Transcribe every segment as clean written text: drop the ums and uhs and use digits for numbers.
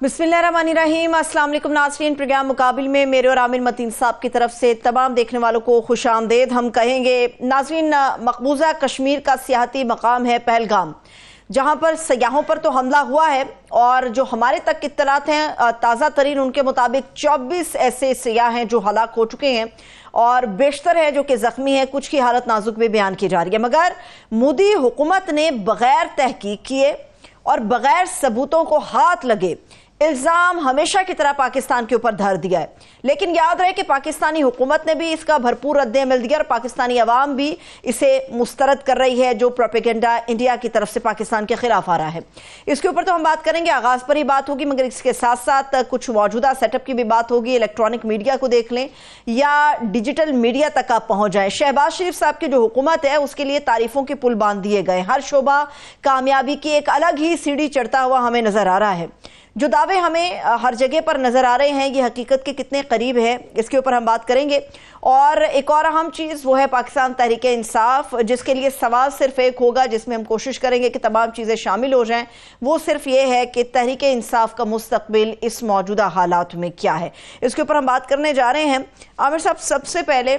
बिस्मिल्लाहिर्रहमानिर्रहीम। अस्सलाम वालेकुम नाज़रीन, प्रोग्राम मुकाबिल में मेरे और आमिर मतीन साहब की तरफ से तमाम देखने वालों को खुशामदेद हम कहेंगे। नाज़रीन, मकबूजा कश्मीर का सियाहती मकाम है पहलगाम, जहां पर सयाहों पर तो हमला हुआ है और जो हमारे तक इत्तलात हैं ताज़ा तरीन, उनके मुताबिक 24 ऐसे सयाह हैं जो हलाक हो चुके हैं और बेशतर है जो कि जख्मी है। कुछ की हालत नाजुक भी बयान की जा रही है, मगर मोदी हुकूमत ने बगैर तहकीक किए और बगैर सबूतों को हाथ लगे इल्जाम हमेशा की तरह पाकिस्तान के ऊपर धर दिया है। लेकिन याद रहे कि पाकिस्तानी हुकूमत ने भी इसका भरपूर रद्द-ए-अमल दिया और पाकिस्तानी अवाम भी इसे मुस्तरद कर रही है, जो प्रोपेगेंडा इंडिया की तरफ से पाकिस्तान के खिलाफ आ रहा है। इसके ऊपर तो हम बात करेंगे, आगाज पर ही बात होगी, मगर इसके साथ साथ कुछ मौजूदा सेटअप की भी बात होगी। इलेक्ट्रॉनिक मीडिया को देख लें या डिजिटल मीडिया तक आप पहुंच जाए, शहबाज शरीफ साहब की जो हुकूमत है उसके लिए तारीफों के पुल बांध दिए गए। हर शोबा कामयाबी की एक अलग ही सीढ़ी चढ़ता हुआ हमें नजर आ रहा है। जो दावे हमें हर जगह पर नजर आ रहे हैं, ये हकीकत के कितने करीब है, इसके ऊपर हम बात करेंगे। और एक और अहम चीज़ वो है पाकिस्तान तहरीक इंसाफ, जिसके लिए सवाल सिर्फ एक होगा, जिसमें हम कोशिश करेंगे कि तमाम चीज़ें शामिल हो जाएं। वो सिर्फ ये है कि तहरीक इंसाफ का मुस्तकबिल इस मौजूदा हालात में क्या है, इसके ऊपर हम बात करने जा रहे हैं। आमिर साहब, सबसे पहले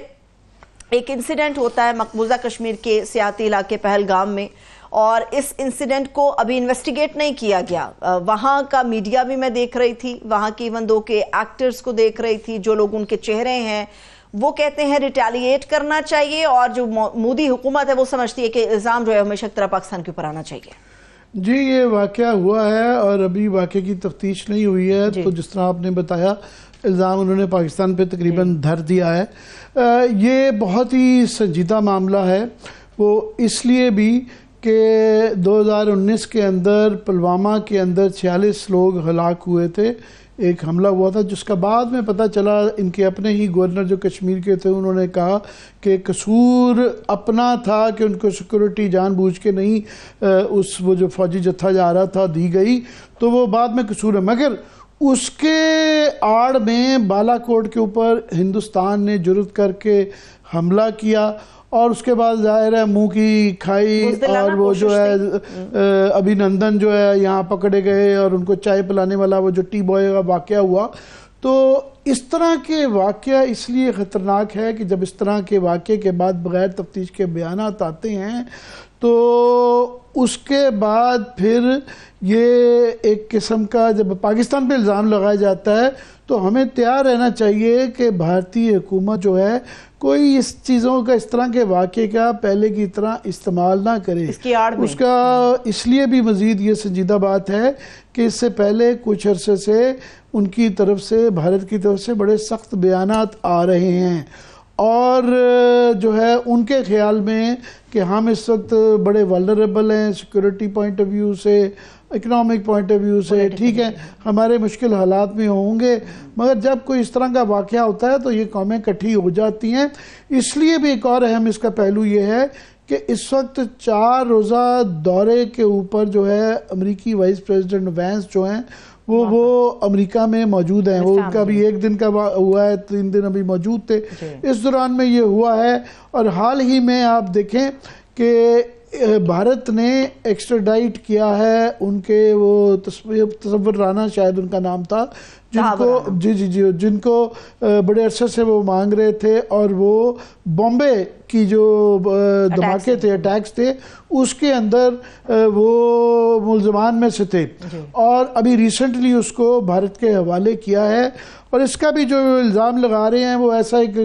एक इंसिडेंट होता है मकबूजा कश्मीर के सियाती इलाके पहलगाम में, और इस इंसिडेंट को अभी इन्वेस्टिगेट नहीं किया गया। वहाँ का मीडिया भी मैं देख रही थी, वहाँ की इवन दो के एक्टर्स को देख रही थी, जो लोग उनके चेहरे हैं वो कहते हैं रिटेलिएट करना चाहिए, और जो मोदी हुकूमत है वो समझती है कि इल्ज़ाम जो है हमेशा की तरह पाकिस्तान के ऊपर आना चाहिए। जी, ये वाक़या हुआ है और अभी वाक़े की तफ्तीश नहीं हुई है, तो जिस तरह आपने बताया इल्ज़ाम उन्होंने पाकिस्तान पे तकरीबन धर दिया है। ये बहुत ही संजीदा मामला है, वो इसलिए भी कि 2019 के अंदर पुलवामा के अंदर 46 लोग हलाक हुए थे। एक हमला हुआ था जिसका बाद में पता चला इनके अपने ही गवर्नर जो कश्मीर के थे उन्होंने कहा कि कसूर अपना था कि उनको सिक्योरिटी जानबूझ के नहीं वो जो फौजी जत्था जा रहा था दी गई, तो वो बाद में कसूर है। मगर उसके आड़ में बालाकोट के ऊपर हिंदुस्तान ने जुर्रत करके हमला किया और उसके बाद जाहिर है मुंह की खाई, और वो जो है अभिनंदन जो है यहाँ पकड़े गए और उनको चाय पिलाने वाला वो जो टी बॉय का वाकया हुआ। तो इस तरह के वाकया इसलिए ख़तरनाक है कि जब इस तरह के वाकये के बाद बग़ैर तफ्तीश के बयानात आते हैं तो उसके बाद फिर ये एक किस्म का जब पाकिस्तान पे इल्ज़ाम लगाया जाता है तो हमें तैयार रहना चाहिए कि भारतीय हुकूमत जो है कोई इस चीज़ों का, इस तरह के वाक़े का पहले की तरह इस्तेमाल ना करे। इसकी आड़ में उसका इसलिए भी मज़ीद ये संजीदा बात है कि इससे पहले कुछ अरसे से उनकी तरफ से, भारत की तरफ से बड़े सख्त बयानात आ रहे हैं और जो है उनके ख्याल में कि हम इस वक्त बड़े वल्नरेबल हैं सिक्योरिटी पॉइंट ऑफ व्यू से, इकोनॉमिक पॉइंट ऑफ व्यू से, ठीक है हमारे मुश्किल हालात में होंगे, मगर जब कोई इस तरह का वाक़या होता है तो ये कौमें इकट्ठी हो जाती हैं। इसलिए भी एक और अहम इसका पहलू ये है कि इस वक्त 4 रोज़ा दौरे के ऊपर जो है अमेरिकी वाइस प्रेसिडेंट वैंस जो हैं वो अमेरिका में मौजूद हैं। वो उनका भी 1 दिन का हुआ है, 3 दिन अभी मौजूद थे। इस दौरान में ये हुआ है और हाल ही में आप देखें कि भारत ने एक्स्ट्राडाइट किया है उनके वो तसव्वुर राना शायद उनका नाम था, जिनको बड़े अरसे से वो मांग रहे थे, और वो बॉम्बे की जो धमाके थे, अटैक्स थे, उसके अंदर वो मुल्ज़मान में से थे और अभी रिसेंटली उसको भारत के हवाले किया है। और इसका भी जो इल्ज़ाम लगा रहे हैं वो ऐसा एक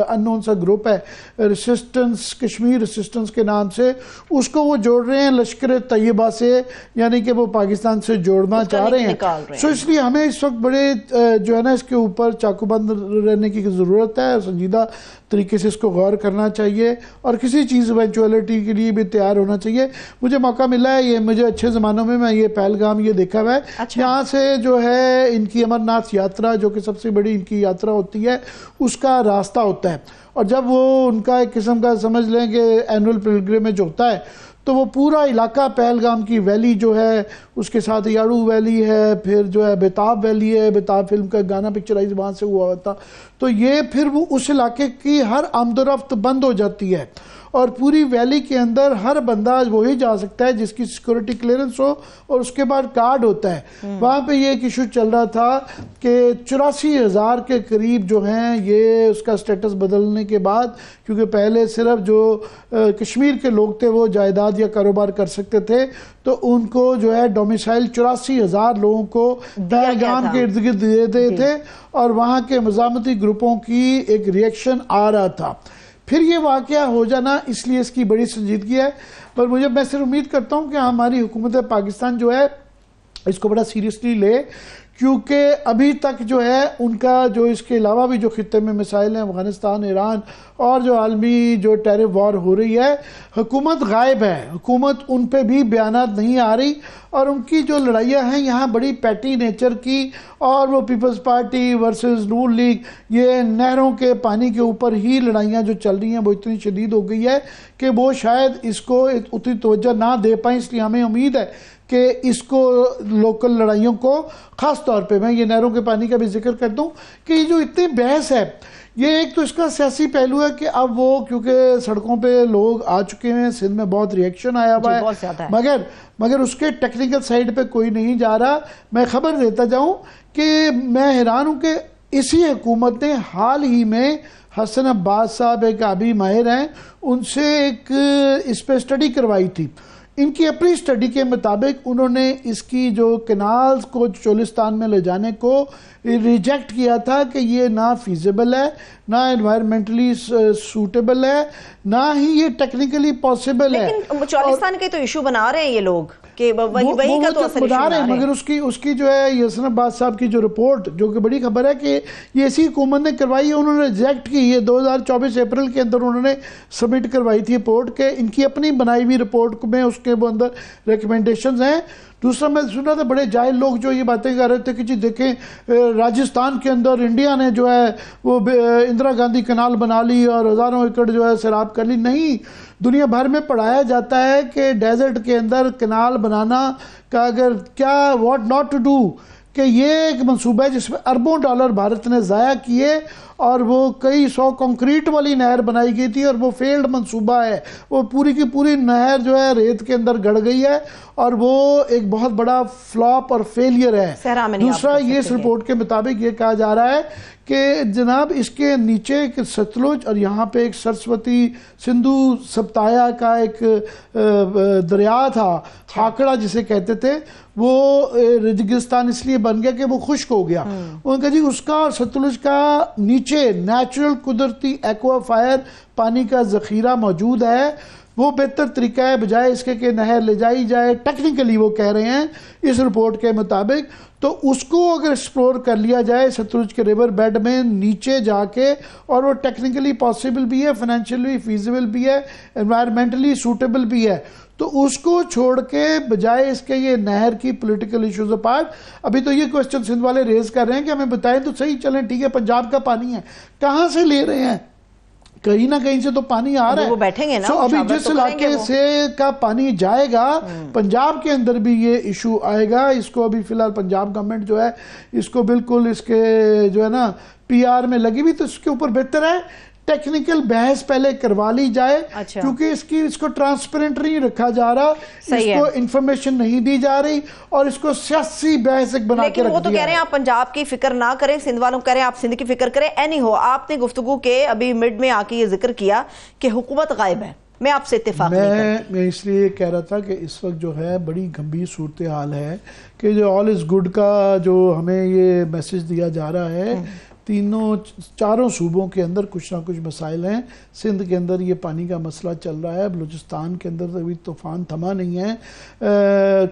अननोन सा ग्रुप है रेसिस्टेंस, कश्मीर रेसिस्टेंस के नाम से, उसको वो जोड़ रहे हैं लश्कर तैयबा से, यानी कि वो पाकिस्तान से जोड़ना चाह रहे हैं। सो इसलिए हमें इस वक्त बड़े जो है ना इसके ऊपर चाकूबंद रहने की ज़रूरत है, संजीदा तरीके से इसको गौर करना चाहिए और किसी चीज़ इवेंचुअलिटी के लिए भी तैयार होना चाहिए। मुझे मौका मिला है, ये मुझे अच्छे ज़मानों में मैं ये पहलगाम ये देखा हुआ है। अच्छा। यहाँ से जो है इनकी अमरनाथ यात्रा जो कि सबसे बड़ी इनकी यात्रा होती है उसका रास्ता होता है, और जब वो उनका एक किस्म का समझ लें कि एनुअल पिलग्रिमेज होता है तो वो पूरा इलाका पहलगाम की वैली जो है, उसके साथ याड़ू वैली है, फिर जो है बेताब वैली है, बेताब फिल्म का गाना पिक्चराइज वहाँ से हुआ था, तो ये फिर वो उस इलाके की हर आमदोरफ्त बंद हो जाती है और पूरी वैली के अंदर हर बंदा वही जा सकता है जिसकी सिक्योरिटी क्लियरेंस हो और उसके बाद कार्ड होता है। वहाँ पे ये एक इशू चल रहा था कि 84,000 के करीब जो हैं ये उसका स्टेटस बदलने के बाद, क्योंकि पहले सिर्फ जो कश्मीर के लोग थे वो जायदाद या कारोबार कर सकते थे, तो उनको जो है डोमिसाइल 84,000 लोगों को पहलगाम के इर्द गिर्द दे रहे थे और वहाँ के मज़ामती ग्रुपों की एक रिएक्शन आ रहा था। फिर ये वाक़या हो जाना, इसलिए इसकी बड़ी संजीदगी है। पर मैं सिर्फ उम्मीद करता हूँ कि हमारी हुकूमत पाकिस्तान जो है इसको बड़ा सीरियसली ले, क्योंकि अभी तक जो है उनका जो इसके अलावा भी जो खित्ते में मिसाइल हैं, अफगानिस्तान, ईरान और जो आलमी जो टेरर वॉर हो रही है, हुकूमत गायब है, हुकूमत उन पे भी बयानात नहीं आ रही और उनकी जो लड़ाइयाँ हैं यहाँ बड़ी पैटी नेचर की, और वो पीपल्स पार्टी वर्सेस नून लीग, ये नहरों के पानी के ऊपर ही लड़ाइयाँ जो चल रही हैं वो इतनी शदीद हो गई है कि वो शायद इसको उतनी तवज्जो ना दे पाएँ। इसलिए हमें उम्मीद है कि इसको लोकल लड़ाइयों को, ख़ास तौर पे मैं ये नहरों के पानी का भी जिक्र कर दूं कि ये जो इतनी बहस है, ये एक तो इसका सियासी पहलू है कि अब वो क्योंकि सड़कों पे लोग आ चुके हैं, सिंध में बहुत रिएक्शन आया हुआ है, मगर उसके टेक्निकल साइड पे कोई नहीं जा रहा। मैं खबर देता जाऊं कि मैं हैरान हूं कि इसी हुकूमत ने हाल ही में हसन अब्बास साहब एक आबी माहिर हैं, उनसे एक इस पर स्टडी करवाई थी। इनकी अपनी स्टडी के मुताबिक उन्होंने इसकी जो कैनाल्स को चोलिस्तान में ले जाने को रिजेक्ट किया था कि ये ना फीजिबल है, ना एनवायरमेंटली सूटेबल है, ना ही ये टेक्निकली पॉसिबल है। लेकिन चोलिस्तान के तो इशू बना रहे हैं ये लोग कि वही का तो असर बना रहे हैं, मगर उसकी जो है हसन अब्बास साहब की जो रिपोर्ट, जो कि बड़ी खबर है कि ये इसी हुकूमत ने करवाई है, उन्होंने रिजेक्ट की। ये 2024 अप्रैल के अंदर उन्होंने सबमिट करवाई थी रिपोर्ट के, इनकी अपनी बनाई हुई रिपोर्ट में उसके अंदर रिकमेंडेशंस हैं। दूसरा मैं सुन रहा था बड़े जाहिल लोग जो ये बातें कर रहे थे कि जी देखें राजस्थान के अंदर इंडिया ने जो है वो इंदिरा गांधी कैनाल बना ली और हज़ारों एकड़ जो है सैराब कर ली। नहीं, दुनिया भर में पढ़ाया जाता है कि डेजर्ट के अंदर कैनाल बनाना का अगर क्या व्हाट नॉट टू डू, कि ये एक मंसूबा है जिसमें अरबों डॉलर भारत ने ज़ाया किए और वो कई 100 कंक्रीट वाली नहर बनाई गई थी और वो फेल्ड मंसूबा है। वो पूरी की पूरी नहर जो है रेत के अंदर गड़ गई है और वो एक बहुत बड़ा फ्लॉप और फेलियर है। दूसरा, ये इस रिपोर्ट के मुताबिक ये कहा जा रहा है कि जनाब इसके नीचे एक सतलुज और यहाँ पे एक सरस्वती सिंधु सप्ताया का एक दरिया था, खाकड़ा जिसे कहते थे, वो रेगिस्तान इसलिए बन गया कि वो खुश्क हो गया। उनका जी उसका और सतलुज का नीचे नेचुरल कुदरती एक्वाफायर पानी का जखीरा मौजूद है। वो बेहतर तरीका है बजाय इसके कि नहर ले जाई जाए, टेक्निकली वो कह रहे हैं इस रिपोर्ट के मुताबिक, तो उसको अगर एक्सप्लोर कर लिया जाए सतलुज के रिवर बेड में नीचे जाके, और वो टेक्निकली पॉसिबल भी है, फाइनेंशियली फीजिबल भी है, एनवायरमेंटली सूटेबल भी है, तो उसको छोड़ के बजाय इसके ये नहर की पॉलिटिकल इश्यूज अपार्ट, अभी तो ये क्वेश्चन सिंध वाले रेज कर रहे हैं कि हमें बताएं तो सही, चलें ठीक है पंजाब का पानी है, कहाँ से ले रहे हैं, कहीं ना कहीं से तो पानी आ रहा है, वो बैठेंगे ना। अभी जिस इलाके से का पानी जाएगा पंजाब के अंदर भी ये इशू आएगा। इसको अभी फिलहाल पंजाब गवर्नमेंट जो है इसको बिल्कुल इसके जो है ना PR में लगी हुई, तो इसके ऊपर बेहतर है टेक्निकल बहस पहले करवा ली जाए। अच्छा। क्योंकि इसको ट्रांसपेरेंट नहीं रखा जा रहा, इसको इंफॉर्मेशन नहीं दी जा रही और इसको सियासी बहस एक बना के रख दिया। वो तो कह रहे हैं आप पंजाब की फिक्र ना करें, सिंध वालों कह रहे हैं आप सिंध की फिक्र करें। एनी हो, आपने गुफ्तगू के अभी मिड में आके ये जिक्र किया कि हुकूमत गायब है, मैं आपसे इत्तेफाक नहीं करती। मैं इसलिए कह रहा था कि इस वक्त जो है बड़ी गंभीर सूरत हाल है कि जो ऑल इज गुड का जो हमें ये मैसेज दिया जा रहा है, चारों सूबों के अंदर कुछ ना कुछ मसाइल हैं। सिंध के अंदर ये पानी का मसला चल रहा है, बलूचिस्तान के अंदर अभी तूफ़ान थमा नहीं है,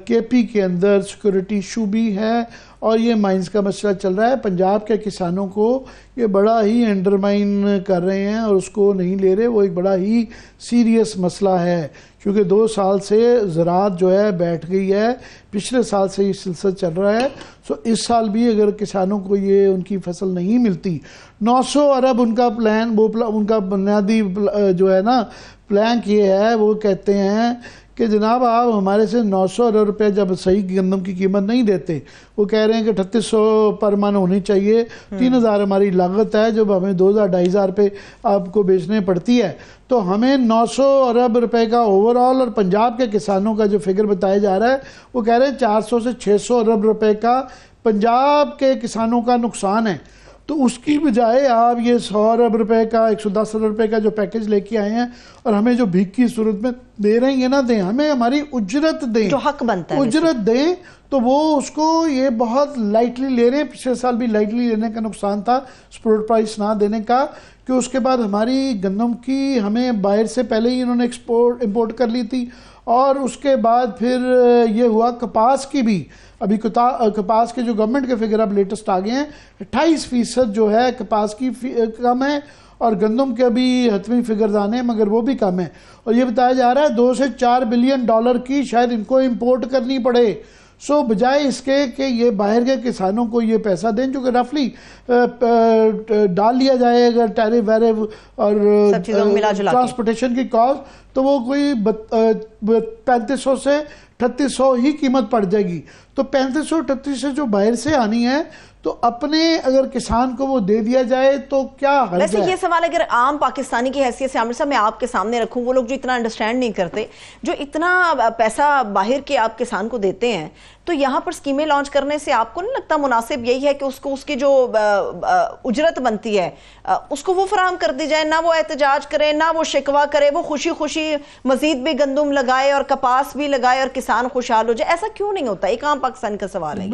KP के अंदर सिक्योरिटी इशू भी है और ये माइंस का मसला चल रहा है। पंजाब के किसानों को ये बड़ा ही अंडरमाइन कर रहे हैं और उसको नहीं ले रहे, वो एक बड़ा ही सीरियस मसला है क्योंकि 2 साल से ज़राअत जो है बैठ गई है, पिछले साल से ये सिलसिला चल रहा है। सो इस साल भी अगर किसानों को ये उनकी फसल नहीं मिलती, 900 अरब उनका प्लान, वो उनका बुनियादी जो है ना प्लान ये है, वो कहते हैं कि जनाब आप हमारे से 900 अरब रुपये जब सही गंदम की कीमत नहीं देते, वो कह रहे हैं कि 3800 पर मन होनी चाहिए, 3000 हमारी लागत है, जब हमें 2000-2500 पे आपको बेचने पड़ती है, तो हमें 900 अरब रुपए का ओवरऑल, और पंजाब के किसानों का जो फिगर बताया जा रहा है वो कह रहे हैं 400 से 600 अरब रुपए का पंजाब के किसानों का नुकसान है। तो उसकी बजाय आप ये 100 अरब रुपए का, 110 अरब रुपए का जो पैकेज लेके आए हैं और हमें जो भीख की सूरत में दे रहे हैं ना दें, हमें हमारी उजरत दें, जो हक बनता है उजरत दें। तो वो उसको ये बहुत लाइटली ले रहे हैं। पिछले साल भी लाइटली लेने का नुकसान था, सपोर्ट प्राइस ना देने का, कि उसके बाद हमारी गंदम की हमें बाहर से पहले ही इन्होंने इंपोर्ट कर ली थी, और उसके बाद फिर ये हुआ कपास की भी। अभी कपास के जो गवर्नमेंट के फिगर अब लेटेस्ट आ गए हैं, 28% जो है कपास की कम है, और गंदम के अभी हतमी फिगर्स आने हैं मगर वो भी कम है। और ये बताया जा रहा है 2 से 4 बिलियन डॉलर की शायद इनको इंपोर्ट करनी पड़े। सो बजाय इसके कि ये बाहर के किसानों को ये पैसा दें, जो कि रफली डाल लिया जाए अगर टैरिफ वैरिफ और ट्रांसपोर्टेशन की कॉस्ट, तो वो कोई 3500 से 3800 ही कीमत पड़ जाएगी। तो 3500-3800 से जो बाहर से आनी है, तो अपने अगर किसान को वो दे दिया जाए तो क्या हर्ज है? वैसे ये सवाल अगर आम पाकिस्तानी की हैसियत से आमिर साहब मैं आपके सामने रखूं, वो लोग जो इतना अंडरस्टैंड नहीं करते, जो इतना पैसा बाहर के आप किसान को देते हैं, तो यहाँ पर स्कीमें लॉन्च करने से आपको नहीं लगता मुनासिब यही है कि उसको उसकी जो उजरत बनती है उसको वो फराहम कर दी जाए, ना वो एहतजाज करे, ना वो शिकवा करे, वो खुशी खुशी मजीद भी गंदम लगाए और कपास भी लगाए और किसान खुशहाल हो जाए? ऐसा क्यों नहीं होता? एक आम पाकिस्तान का सवाल है।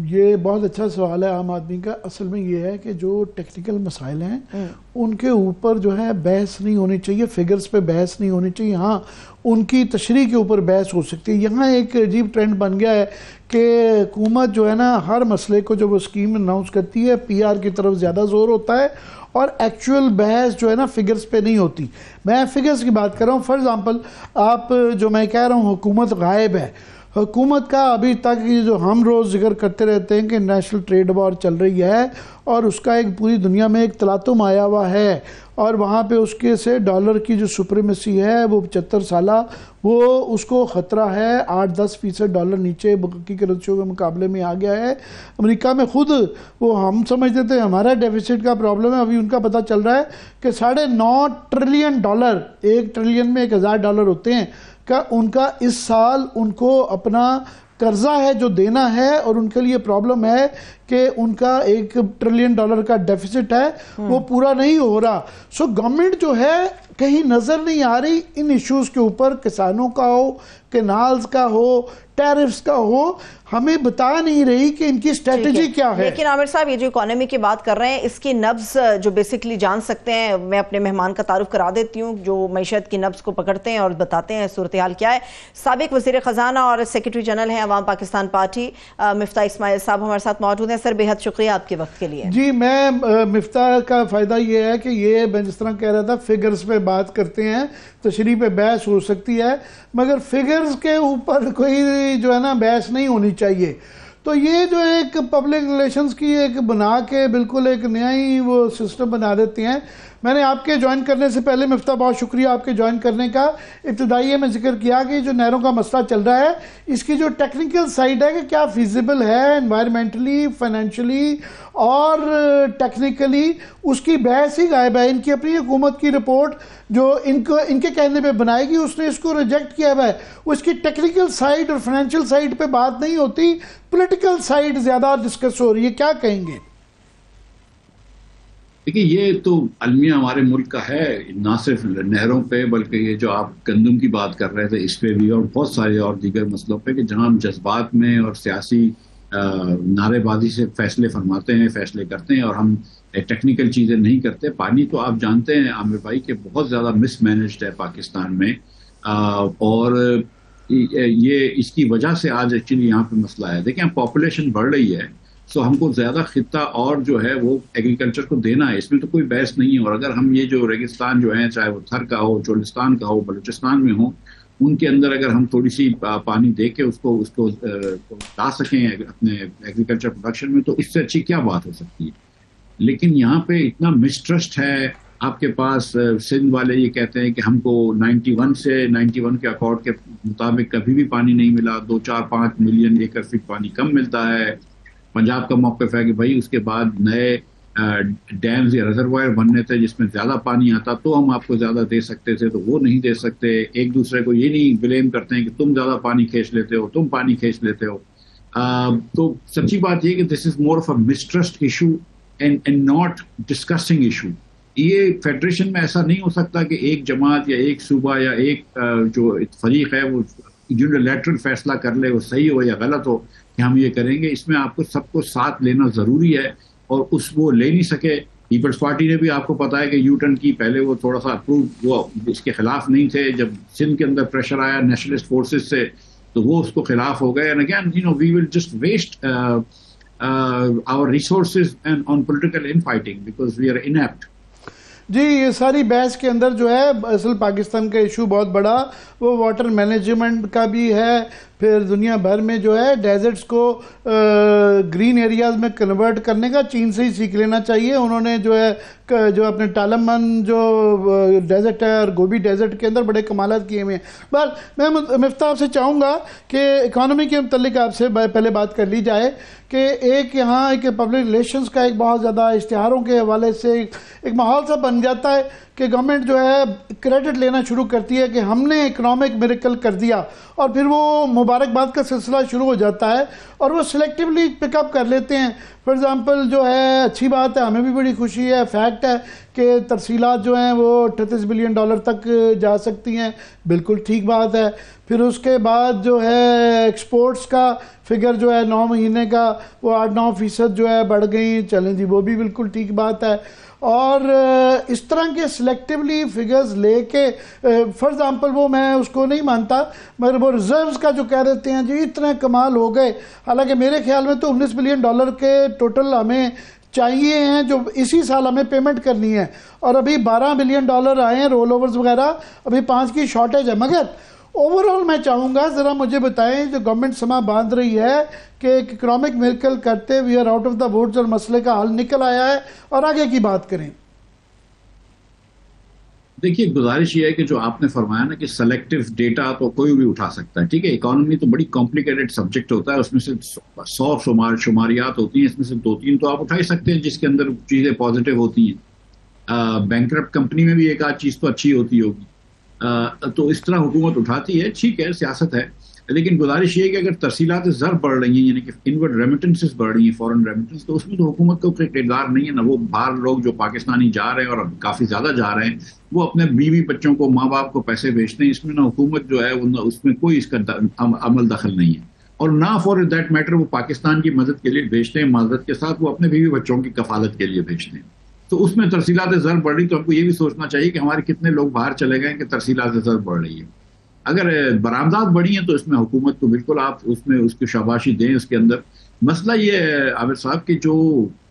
ये बहुत अच्छा सवाल है आम आदमी का। असल में ये है कि जो टेक्निकल मसाइल हैं उनके ऊपर जो है बहस नहीं होनी चाहिए, फिगर्स पे बहस नहीं होनी चाहिए। हाँ, उनकी तशरीह के ऊपर बहस हो सकती है। यहाँ एक अजीब ट्रेंड बन गया है कि हुकूमत जो है ना, हर मसले को जब वो स्कीम अनाउंस करती है PR की तरफ ज़्यादा जोर होता है, और एक्चुअल बहस जो है ना फिगर्स पे नहीं होती। मैं फिगर्स की बात कर रहा हूँ। फॉर एग्जांपल, आप जो मैं कह रहा हूँ हुकूमत गायब है, हुकूमत का अभी तक ये जो हम रोज़ जिक्र करते रहते हैं कि नेशनल ट्रेड वॉर चल रही है, और उसका एक पूरी दुनिया में एक तलातुम आया हुआ है, और वहाँ पे उसके से डॉलर की जो सुप्रीमेसी है वो 75 साला, वो उसको ख़तरा है। 8-10% डॉलर नीचे बाकी करेंसियों के मुकाबले में आ गया है। अमेरिका में खुद वो हम समझते थे हमारा डेफिसिट का प्रॉब्लम है, अभी उनका पता चल रहा है कि $9.5 ट्रिलियन, 1 ट्रिलियन में 1000 डॉलर होते हैं का उनका इस साल उनको अपना कर्जा है जो देना है, और उनके लिए प्रॉब्लम है कि उनका $1 ट्रिलियन का डेफिसिट है, वो पूरा नहीं हो रहा। सो गवर्नमेंट जो है कहीं नजर नहीं आ रही इन इश्यूज के ऊपर, किसानों का हो, कैनाल्स का हो, टैरिफ्स का हो, हमें बता नहीं रही कि इनकी स्ट्रेटेजी क्या है। लेकिन आमिर साहब, ये जो इकोनॉमी की बात कर रहे हैं, इसकी नब्ज जो बेसिकली जान सकते हैं, मैं अपने मेहमान का तारुफ करा देती हूँ जो मईशत की नब्ज को पकड़ते हैं और बताते हैं सूरत हाल क्या है। साबिक वज़ीर ख़जाना और सेक्रेटरी जनरल हैं अवाम पाकिस्तान पार्टी, मिफ्ता इस्माइल साहब हमारे साथ मौजूद हैं। सर, बेहद शुक्रिया आपके वक्त के लिए। जी, मैं मिफ्ता का फ़ायदा ये है कि ये मैं जिस तरह कह रहा था, फिगर्स पे बात करते हैं, तशरीह पे बहस हो सकती है, मगर फिगर्स के ऊपर कोई जो है ना बहस नहीं होनी चाहिए। तो ये जो एक पब्लिक रिलेशंस की एक बना के बिल्कुल एक नया ही वो सिस्टम बना देते हैं। मैंने आपके ज्वाइन करने से पहले, मिफ्ता बहुत शुक्रिया आपके ज्वाइन करने का, इब्तदाई में जिक्र किया कि जो नहरों का मसला चल रहा है, इसकी जो टेक्निकल साइड है कि क्या फिजिबल है एनवायरमेंटली, फाइनेंशियली और टेक्निकली, उसकी बहस ही गायब है। इनकी अपनी हुकूमत की रिपोर्ट जो इनके कहने पे बनाएगी, उसने इसको रिजेक्ट किया हुआ है। उसकी टेक्निकल साइड और फाइनेंशियल साइड पे बात नहीं होती, पॉलिटिकल साइड ज़्यादा डिस्कस हो रही है। क्या कहेंगे? देखिए, ये तो अलमिया हमारे मुल्क का है, ना सिर्फ नहरों पे बल्कि ये जो आप गंदम की बात कर रहे थे इस पे भी, और बहुत सारे और दीगर मसलों पे, कि जहां हम जज्बात में और सियासी नारेबाजी से फैसले फरमाते हैं, फैसले करते हैं, और हम टेक्निकल चीज़ें नहीं करते। पानी तो आप जानते हैं आमिर भाई कि बहुत ज़्यादा मिसमैनेज्ड है पाकिस्तान में, और ये इसकी वजह से आज एक्चुअली यहाँ पे मसला है। देखिए, पॉपुलेशन बढ़ रही है, सो हमको ज़्यादा खिता और जो है वो एग्रीकल्चर को देना है, इसमें तो कोई बहस नहीं है। और अगर हम ये जो रेगिस्तान जो है, चाहे वो थर का हो, चोलिस्तान का हो, बलूचिस्तान में हो, उनके अंदर अगर हम थोड़ी सी पानी दे के उसको ला सकें अपने एग्रीकल्चर प्रोडक्शन में, तो इससे अच्छी क्या बात हो सकती है। लेकिन यहाँ पे इतना मिसट्रस्ट है, आपके पास सिंध वाले ये कहते हैं कि हमको 91 के अकॉर्ड के मुताबिक कभी भी पानी नहीं मिला, 2-4-5 मिलियन एकड़ फीट पानी कम मिलता है। पंजाब का मौक़िफ़ है कि भाई उसके बाद नए डैम्स या रिजर्वायर बनने थे जिसमें ज़्यादा पानी आता तो हम आपको ज़्यादा दे सकते थे, तो वो नहीं दे सकते। एक दूसरे को ये नहीं ब्लेम करते हैं कि तुम ज़्यादा पानी खींच लेते हो, तुम पानी खींच लेते हो। तो सच्ची बात ये कि this is more of a mistrust issue and not discussing issue. ये फेडरेशन में ऐसा नहीं हो सकता कि एक जमात या एक सूबा या एक जो फरीक है वो यूनिलैटरल फैसला कर ले, वो सही हो या गलत हो कि हम ये करेंगे। इसमें आपको सबको साथ लेना ज़रूरी है और वो ले नहीं सके। पीपल्स पार्टी ने भी आपको पता है कि यू टर्न की, पहले वो थोड़ा सा अप्रूव, वो इसके खिलाफ नहीं थे। जब सिंध के अंदर प्रेशर आया नेशनलिस्ट फोर्सेस से तो वो उसको खिलाफ हो गए। And again we will just waste our resources and on political infighting because we are inept. जी, ये सारी बहस के अंदर जो है असल पाकिस्तान का इशू बहुत बड़ा वो वाटर मैनेजमेंट का भी है। फिर दुनिया भर में जो है डेजर्ट्स को ग्रीन एरियाज में कन्वर्ट करने का चीन से ही सीख लेना चाहिए। उन्होंने जो है जो अपने टालमन जो डेजर्ट है और गोबी डेजर्ट के अंदर बड़े कमालात किए हुए हैं। बस मैं मिफ्ताह से चाहूँगा कि इकानमी के मतलब आपसे पहले बात कर ली जाए कि एक यहाँ एक पब्लिक रिलेशंस का एक बहुत ज़्यादा इश्तिहारों के हवाले से एक माहौल सा बन जाता है कि गवर्नमेंट जो है क्रेडिट लेना शुरू करती है कि हमने इकोनॉमिक मिरेकल कर दिया और फिर वो मुबारकबाद का सिलसिला शुरू हो जाता है और वो सिलेक्टिवली पिकअप कर लेते हैं। फॉर एग्ज़ाम्पल जो है अच्छी बात है, हमें भी बड़ी खुशी है, फैक्ट है कि तरसीलात जो हैं वो $38 बिलियन तक जा सकती हैं, बिल्कुल ठीक बात है। फिर उसके बाद जो है एक्सपोर्ट्स का फिगर जो है 9 महीने का वो 8-9% जो है बढ़ गई, चलें जी वो भी बिल्कुल ठीक बात है। और इस तरह के सिलेक्टिवली फिगर्स लेके फॉर एग्ज़ाम्पल वो मैं उसको नहीं मानता मगर वो रिजर्व्स का जो कह देते हैं जी इतने कमाल हो गए, हालांकि मेरे ख्याल में तो $19 बिलियन के टोटल हमें चाहिए हैं जो इसी साल हमें पेमेंट करनी है और अभी $12 बिलियन आए हैं रोल ओवर्स वगैरह, अभी 5 की शॉर्टेज है। मगर ओवरऑल मैं चाहूँगा ज़रा मुझे बताएं जो गवर्नमेंट समा बांध रही है कि इकोनॉमिक मिरेकल करते we are out of the woods और मसले का हल निकल आया है और आगे की बात करें। देखिए, गुजारिश ये है कि जो आपने फरमाया ना कि सेलेक्टिव डेटा तो कोई भी उठा सकता है, ठीक है। इकोनॉमी तो बड़ी कॉम्प्लिकेटेड सब्जेक्ट होता है, उसमें से 100 शुमारियात होती हैं, इसमें से 2-3 तो आप उठा ही सकते हैं जिसके अंदर चीज़ें पॉजिटिव होती हैं। बैंकरप्ट कंपनी में भी एक आध चीज़ तो अच्छी होती होगी, तो इस तरह हुकूमत उठाती है, ठीक है, सियासत है। लेकिन गुजारिश ये है कि अगर तरसीलात ज़र बढ़ रही हैं यानी कि इनवर्ड रेमिटेंसेस बढ़ रही हैं, फॉरेन रेमिटेंस, तो उसमें तो हुकूमत का कोई किरदार नहीं है ना। वो बाहर लोग जो पाकिस्तानी जा रहे हैं और अब काफ़ी ज़्यादा जा रहे हैं वो अपने बीवी बच्चों को, माँ बाप को पैसे भेजते हैं, इसमें ना हुकूमत जो है उसमें कोई इसका अमल दखल नहीं है। और ना फॉर दैट मैटर वो पाकिस्तान की मदद के लिए भेजते हैं, मदद के साथ वो अपने बीवी बच्चों की कफालत के लिए भेजते हैं। तो उसमें तरसीलात ज़र बढ़ रही, तो हमको ये भी सोचना चाहिए कि हमारे कितने लोग बाहर चले गए कि तरसीलात ज़र बढ़ रही है। अगर बरामदात बढ़ी हैं तो इसमें हुकूमत को बिल्कुल आप उसमें उसकी शाबाशी दें। उसके अंदर मसला ये है आबिद साहब कि जो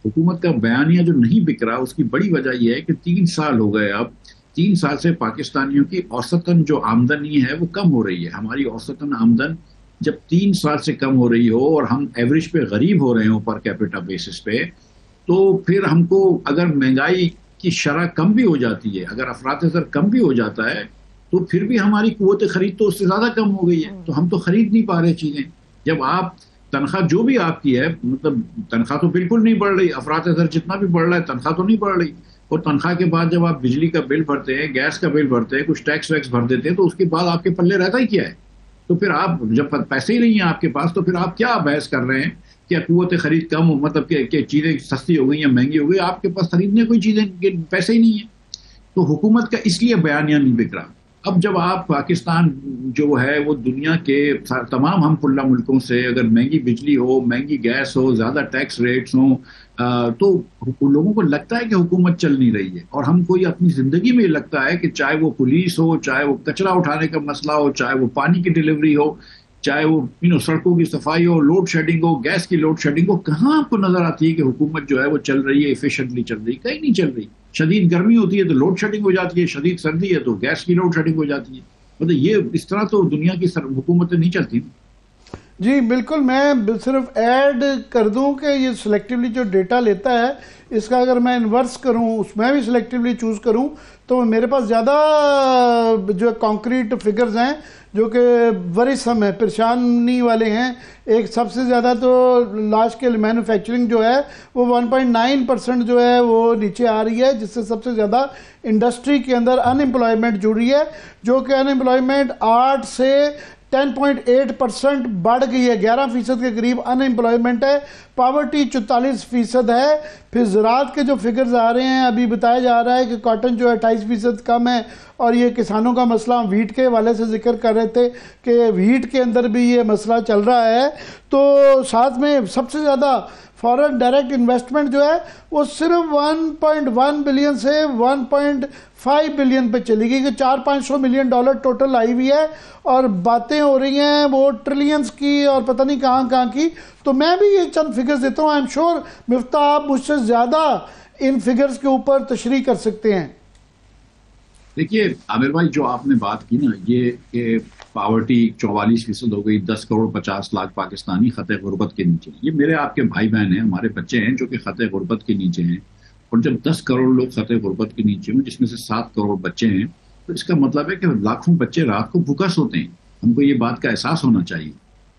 हुकूमत का बयानिया जो नहीं बिक रहा उसकी बड़ी वजह यह है कि 3 साल हो गए, अब 3 साल से पाकिस्तानियों की औसतन जो आमदनी है वो कम हो रही है। हमारी औसतन आमदन जब 3 साल से कम हो रही हो और हम एवरेज पे गरीब हो रहे हो पर कैपिटा बेसिस पे, तो फिर हमको अगर महंगाई की शरह कम भी हो जाती है, अगर अफरात ज़र कम भी हो जाता है, तो फिर भी हमारी कुव्वत खरीद तो उससे ज़्यादा कम हो गई है, तो हम तो खरीद नहीं पा रहे चीज़ें। जब आप तनख्वाह जो भी आपकी है, मतलब तनख्वाह तो बिल्कुल नहीं बढ़ रही, अफरात ज़र जितना भी बढ़ रहा है तनख्वाह तो नहीं बढ़ रही। और तनख्वाह के बाद जब आप बिजली का बिल भरते हैं, गैस का बिल भरते हैं, कुछ टैक्स वैक्स भर देते हैं, तो उसके बाद आपके पल्ले रहता ही क्या है। तो फिर आप जब पैसे ही नहीं है आपके पास, तो फिर आप क्या बहस कर रहे हैं क्या कुव्वत खरीद कम हो, मतलब कि चीज़ें सस्ती हो गई या महंगी हो गई, आपके पास खरीदने कोई चीज़ें पैसे ही नहीं है। तो हुकूमत का इसलिए बयानिया नहीं बिक रहा। अब जब आप पाकिस्तान जो है वो दुनिया के तमाम हम खुला मुल्कों से अगर महंगी बिजली हो, महंगी गैस हो, ज़्यादा टैक्स रेट्स हों, तो लोगों को लगता है कि हुकूमत चल नहीं रही है। और हमको ये अपनी ज़िंदगी में लगता है कि चाहे वो पुलिस हो, चाहे वो कचरा उठाने का मसला हो, चाहे वो पानी की डिलीवरी हो, चाहे वो सड़कों की सफाई हो, लोड शेडिंग हो, गैस की लोड शेडिंग हो, कहाँ आपको नजर आती है कि हुकूमत जो है वो चल रही है, एफिशिएंटली चल रही? कहीं नहीं चल रही। शदीद गर्मी होती है तो लोड शेडिंग हो जाती है, शदीद सर्दी है तो गैस की लोड शेडिंग हो जाती है। मतलब ये इस तरह तो दुनिया की हुकूमतें नहीं चलती। जी बिल्कुल, मैं सिर्फ ऐड कर दूं कि ये सिलेक्टिवली जो डेटा लेता है, इसका अगर मैं इन्वर्स करूं, उसमें भी सिलेक्टिवली चूज़ करूं, तो मेरे पास ज़्यादा जो कॉन्क्रीट फिगर्स हैं जो कि वरीसम है, परेशानी वाले हैं। एक सबसे ज़्यादा तो लार्ज स्केल मैन्युफैक्चरिंग जो है वो 1.9% जो है वो नीचे आ रही है, जिससे सबसे ज़्यादा इंडस्ट्री के अंदर अनएम्प्लॉयमेंट जुड़ रही है, जो कि अनएम्प्लॉयमेंट 8 से 10.8% बढ़ गई है। 11% के करीब अनएम्प्लॉयमेंट है। पावर्टी 44% है। फिर ज़राअत के जो फिगर्स आ रहे हैं, अभी बताया जा रहा है कि कॉटन जो है 28% कम है, और ये किसानों का मसला, हम वीट के वाले से जिक्र कर रहे थे कि वीट के अंदर भी ये मसला चल रहा है। तो साथ में सबसे ज़्यादा फॉरेन डायरेक्ट इन्वेस्टमेंट जो है वो सिर्फ 1.1 बिलियन से 1.5 बिलियन पे चली गई, कि 400-500 मिलियन डॉलर टोटल आई हुई है, और बातें हो रही हैं वो ट्रिलियंस की और पता नहीं कहाँ कहाँ की। तो मैं भी ये चंद फिगर्स देता हूँ। आई एम श्योर मिफ्ता आप मुझसे ज़्यादा इन फिगर्स के ऊपर तशरीह कर सकते हैं। देखिए आमिर भाई, जो आपने बात की ना, ये पावर्टी 44% हो गई, 10 करोड़ 50 लाख पाकिस्तानी खते गुर्बत के नीचे। ये मेरे आपके भाई बहन हैं, हमारे बच्चे हैं जो कि खते गुर्बत के नीचे हैं। और जब 10 करोड़ लोग खते गुर्बत के नीचे हैं, जिसमें से 7 करोड़ बच्चे हैं, तो इसका मतलब है कि लाखों बच्चे रात को भूखा सोते हैं। हमको ये बात का एहसास होना चाहिए।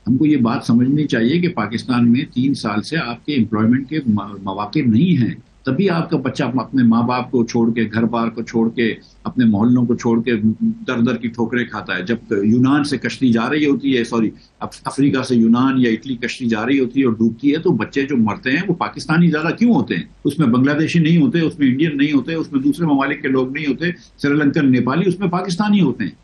हमको ये बात समझनी चाहिए कि पाकिस्तान में 3 साल से आपके एम्प्लॉयमेंट के मौके नहीं हैं। तभी आपका बच्चा अपने माँ बाप को छोड़ के, घर बार को छोड़ के, अपने मोहल्लों को छोड़ के दर दर की ठोकरें खाता है। जब यूनान से कश्ती जा रही होती है, सॉरी अफ्रीका से यूनान या इटली कश्ती जा रही होती है और डूबती है, तो बच्चे जो मरते हैं वो पाकिस्तानी ज्यादा क्यों होते हैं? उसमें बांग्लादेशी नहीं होते, उसमें इंडियन नहीं होते, उसमें दूसरे ममालिक के लोग नहीं होते, श्रीलंकन, नेपाली, उसमें पाकिस्तानी होते हैं।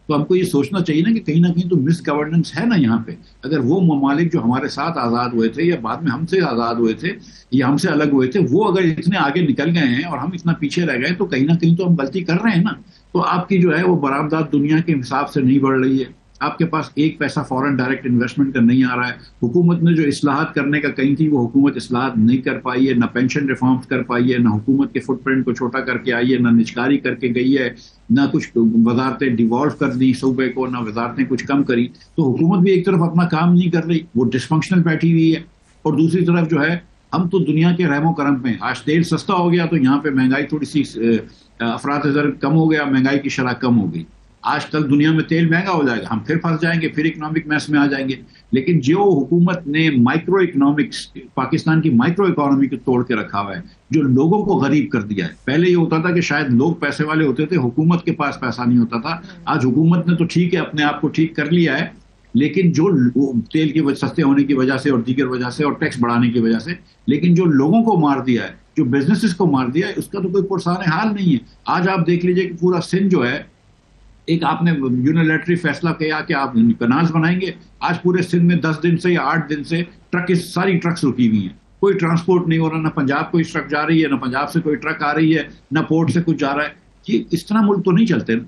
तो हमको ये सोचना चाहिए ना कि कहीं ना कहीं तो मिस गवर्नेंस है ना यहाँ पे। अगर वो ममालिक जो हमारे साथ आज़ाद हुए थे या बाद में हमसे आज़ाद हुए थे या हमसे अलग हुए थे, वो अगर इतने आगे निकल गए हैं और हम इतना पीछे रह गए, तो कहीं ना कहीं तो हम गलती कर रहे हैं ना। तो आपकी जो है वो बरामदात दुनिया के हिसाब से नहीं बढ़ रही है। आपके पास एक पैसा फॉरेन डायरेक्ट इन्वेस्टमेंट का नहीं आ रहा है। हुकूमत ने जो इस्लाहात करने का कही थी, वो हुकूमत इस्लाहात नहीं कर पाई है। ना पेंशन रिफॉर्म्स कर पाई है, ना हुकूमत के फुटप्रिंट को छोटा करके आई है, ना निजकारी करके गई है, ना कुछ वजारतें डिवॉल्व कर दी सूबे को, ना वजारतें कुछ कम करी। तो हुकूमत भी एक तरफ अपना काम नहीं कर रही, वो डिसफंक्शनल बैठी हुई है, और दूसरी तरफ जो है हम तो दुनिया के रहमो करम में, आज तेल सस्ता हो गया तो यहाँ पे महंगाई थोड़ी सी अफरात कम हो गया, महंगाई की शरह कम हो गई। आज कल दुनिया में तेल महंगा हो जाएगा, हम फिर फंस जाएंगे, फिर इकोनॉमिक मैस में आ जाएंगे। लेकिन जो हुकूमत ने माइक्रो इकोनॉमिक्स, पाकिस्तान की माइक्रो इकोनॉमी को तोड़ के रखा हुआ है, जो लोगों को गरीब कर दिया है। पहले ये होता था कि शायद लोग पैसे वाले होते थे, हुकूमत के पास पैसा नहीं होता था। आज हुकूमत ने तो ठीक है अपने आप को ठीक कर लिया है, लेकिन जो तेल के सस्ते होने की वजह से और दीगर वजह से और टैक्स बढ़ाने की वजह से, लेकिन जो लोगों को मार दिया है, जो बिजनेसेस को मार दिया है, उसका तो कोई पुरसाने हाल नहीं है। आज आप देख लीजिए कि पूरा सिंध जो है, एक आपने यूनिलैटरली फैसला किया कि आप कनाल्स बनाएंगे। आज पूरे सिंध में 10 दिन से या 8 दिन से सारी ट्रक्स रुकी हुई हैं, कोई ट्रांसपोर्ट नहीं हो रहा। ना पंजाब कोई ट्रक जा रही है, ना पंजाब से कोई ट्रक आ रही है, ना पोर्ट से कुछ जा रहा है। ये इस तरह मुल्क तो नहीं चलते ना।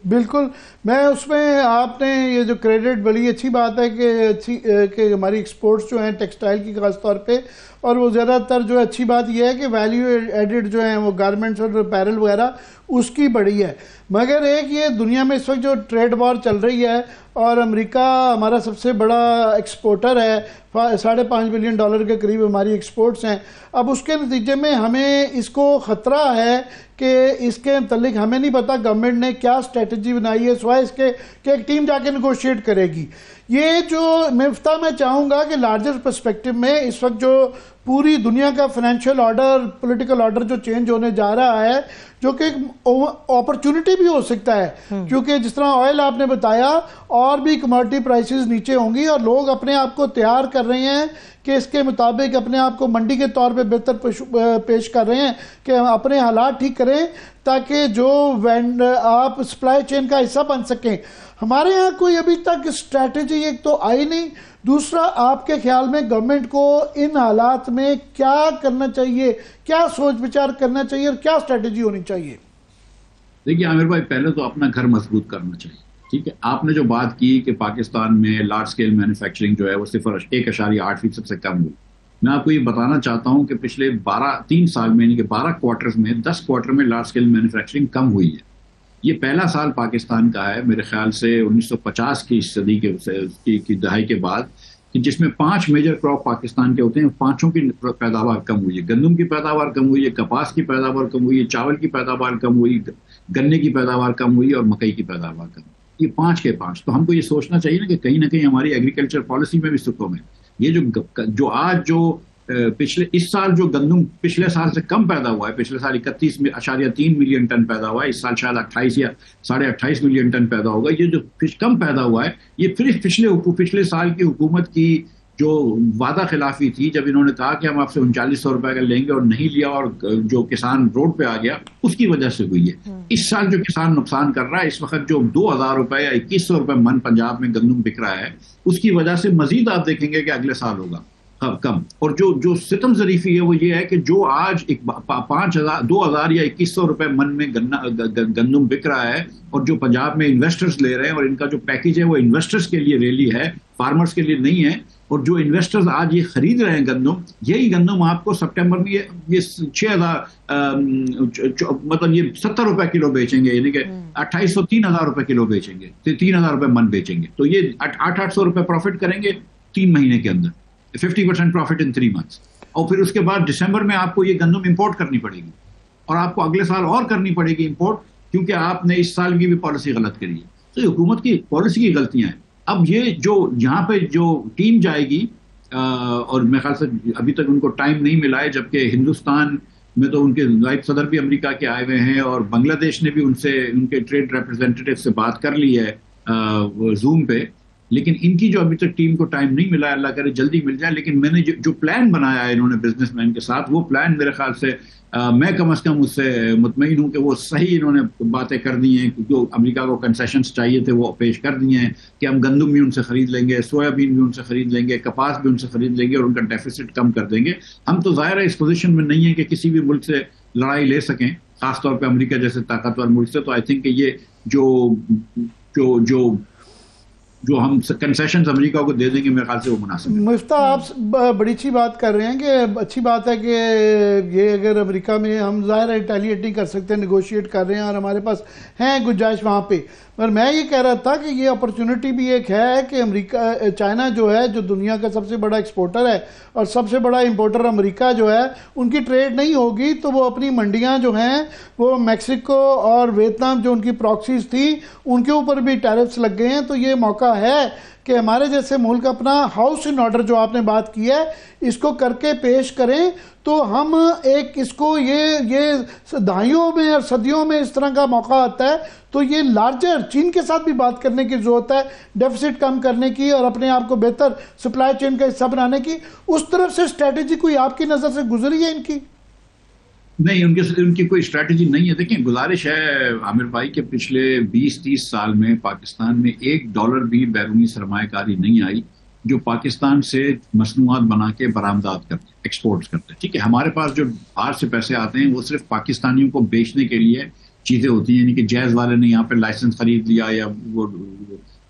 बिल्कुल, मैं उसमें आपने ये जो क्रेडिट, बड़ी अच्छी बात है कि हमारी एक्सपोर्ट्स जो हैं टेक्सटाइल की खास तौर पे, और वो ज़्यादातर जो अच्छी बात यह है कि वैल्यू एडिड जो हैं वो गारमेंट्स और अपैरल वगैरह उसकी बढ़ी है। मगर एक ये दुनिया में इस वक्त जो ट्रेड वॉर चल रही है, और अमेरिका हमारा सबसे बड़ा एक्सपोर्टर है, $5.5 बिलियन के करीब हमारी एक्सपोर्ट्स हैं। अब उसके नतीजे में हमें इसको ख़तरा है कि इसके मतलब हमें नहीं पता गवर्नमेंट ने क्या स्ट्रेटजी बनाई है, सिवाय इसके कि एक टीम जाके नेगोशिएट करेगी। ये जो मिफ्ता, मैं चाहूँगा कि लार्जर पर्सपेक्टिव में इस वक्त जो पूरी दुनिया का फाइनेंशियल ऑर्डर, पॉलिटिकल ऑर्डर जो चेंज होने जा रहा है, जो कि एक अपॉर्चुनिटी भी हो सकता है, क्योंकि जिस तरह ऑयल आपने बताया, और भी कमोडिटी प्राइसेस नीचे होंगी, और लोग अपने आप को तैयार कर रहे हैं कि इसके मुताबिक अपने आप को मंडी के तौर पे बेहतर पेश कर रहे हैं कि हम अपने हालात ठीक करें, ताकि जो आप सप्लाई चेन का हिस्सा बन सकें। हमारे यहाँ कोई अभी तक स्ट्रैटेजी एक तो आई नहीं। दूसरा, आपके ख्याल में गवर्नमेंट को इन हालात में क्या करना चाहिए, क्या सोच विचार करना चाहिए, और क्या स्ट्रैटेजी होनी चाहिए? देखिए आमिर भाई, पहले तो अपना घर मजबूत करना चाहिए। ठीक है, आपने जो बात की कि पाकिस्तान में लार्ज स्केल मैन्युफैक्चरिंग जो है वो सिर्फ 1.8% से कम हुई। मैं आपको ये बताना चाहता हूँ कि पिछले 3 साल में, यानी कि 12 क्वार्टर्स में, 10 क्वार्टर में लार्ज स्केल मैन्युफैक्चरिंग कम हुई है। ये पहला साल पाकिस्तान का है मेरे ख्याल से 1950 की सदी की दहाई के बाद कि जिसमें 5 मेजर क्रॉप पाकिस्तान के होते हैं, पांचों की पैदावार कम हुई है। गंदम की पैदावार कम हुई है, कपास की पैदावार कम हुई है, चावल की पैदावार कम हुई, गन्ने की पैदावार कम हुई और मकई की पैदावार कम हुई। ये 5 के 5। तो हमको ये सोचना चाहिए ना कि कहीं हमारी एग्रीकल्चर पॉलिसी में भी सुकून है। ये जो आज जो पिछले इस साल जो गंदम पिछले साल से कम पैदा हुआ है, पिछले साल 31.3 मिलियन टन पैदा हुआ है, इस साल शायद 28 या 28.5 मिलियन टन पैदा होगा। ये जो कम पैदा हुआ है, ये फिर पिछले साल की हुकूमत की जो वादा खिलाफी थी, जब इन्होंने कहा कि हम आपसे 3900 रुपए का लेंगे और नहीं लिया और जो किसान रोड पे आ गया, उसकी वजह से हुई है। इस साल जो किसान नुकसान कर रहा है, इस वक्त जो 2000 रुपए या 2100 रुपए मन पंजाब में गंदम बिक रहा है, उसकी वजह से मजीद आप देखेंगे कि अगले साल होगा कम। और जो सितम ज़रीफी है वो ये है कि जो आज 2000 या 2100 रुपए मन में गंदम बिक रहा है और जो पंजाब में इन्वेस्टर्स ले रहे हैं, और इनका जो पैकेज है वो इन्वेस्टर्स के लिए रैली है, फार्मर्स के लिए नहीं है। और जो इन्वेस्टर्स आज ये खरीद रहे हैं गंदम, यही गंदम आपको सितंबर में ये 6000 मतलब ये 70 रुपए किलो बेचेंगे, यानी कि 2800 3000 रुपए किलो बेचेंगे, 3000 रुपए मन बेचेंगे। तो ये 800 रुपए प्रॉफिट करेंगे 3 महीने के अंदर, 50% प्रॉफिट इन 3 मंथ्स। और फिर उसके बाद दिसंबर में आपको ये गंदम इंपोर्ट करनी पड़ेगी और आपको अगले साल और करनी पड़ेगी इंपोर्ट, क्योंकि आपने इस साल की भी पॉलिसी गलत करी है। तो ये हुकूमत की पॉलिसी की गलतियां हैं। अब ये जो यहाँ पे जो टीम जाएगी, और मेरे ख्याल से अभी तक उनको टाइम नहीं मिला है, जबकि हिंदुस्तान में तो उनके नायब सदर भी अमेरिका के आए हुए हैं और बांग्लादेश ने भी उनके ट्रेड रिप्रेजेंटेटिव से बात कर ली है जूम पे। लेकिन इनकी जो अभी तक टीम को टाइम नहीं मिला है, अल्लाह करे जल्दी मिल जाए। लेकिन मैंने जो प्लान बनाया है इन्होंने बिजनेसमैन के साथ, वो प्लान मेरे ख्याल से मैं कम से कम उससे मुतमईन हूं कि वो सही इन्होंने बातें कर दी हैं। जो अमेरिका को कंसेशंस चाहिए थे वो पेश कर दिए हैं कि हम गंदम भी उनसे खरीद लेंगे, सोयाबीन भी उनसे खरीद लेंगे, कपास भी उनसे खरीद लेंगे और उनका डेफिसिट कम कर देंगे। हम तो ज़ाहिर है इस पोजीशन में नहीं है कि किसी भी मुल्क से लड़ाई ले सकें, खासतौर पर अमेरिका जैसे ताकतवर मुल्क से। तो आई थिंक ये जो हम कंसेशंस अमेरिका को दे देंगे, मेरे ख्याल से वो मुनासिब है। मुफ्ता, आप बड़ी अच्छी बात कर रहे हैं कि अच्छी बात है कि ये अगर अमेरिका में हम ज़ाहिर है रिटेलिएट नहीं कर सकते, नेगोशिएट कर रहे हैं और हमारे पास हैं गुंजाइश वहाँ पे। पर मैं ये कह रहा था कि ये अपॉर्चुनिटी भी एक है कि चाइना जो है, जो दुनिया का सबसे बड़ा एक्सपोर्टर है और सबसे बड़ा इंपोर्टर अमेरिका जो है, उनकी ट्रेड नहीं होगी तो वो अपनी मंडियां जो हैं वो मैक्सिको और वियतनाम जो उनकी प्रॉक्सीज थी उनके ऊपर भी टैरिफ्स लग गए हैं। तो ये मौका है कि हमारे जैसे मुल्क अपना हाउस इन ऑर्डर जो आपने बात की है इसको करके पेश करें, तो हम एक इसको ये दहाइयों में और सदियों में इस तरह का मौका आता है। तो ये लार्जर चीन के साथ भी बात करने की जरूरत है, डेफिसिट कम करने की और अपने आप को बेहतर सप्लाई चेन का हिस्सा बनाने की। उस तरफ से स्ट्रेटेजी कोई आपकी नज़र से गुजरी है इनकी? नहीं, उनकी कोई स्ट्रैटेजी नहीं है। देखिए, गुजारिश है आमिर भाई के पिछले 20-30 साल में पाकिस्तान में $1 भी बैरूनी सरमायाकारी नहीं आई जो पाकिस्तान से मसनूआत बना के बरामदात करते, एक्सपोर्ट करते। ठीक है, हमारे पास जो बाहर से पैसे आते हैं वो सिर्फ पाकिस्तानियों को बेचने के लिए चीज़ें होती हैं, यानी कि जैज़ वाले ने यहाँ पे लाइसेंस खरीद लिया या वो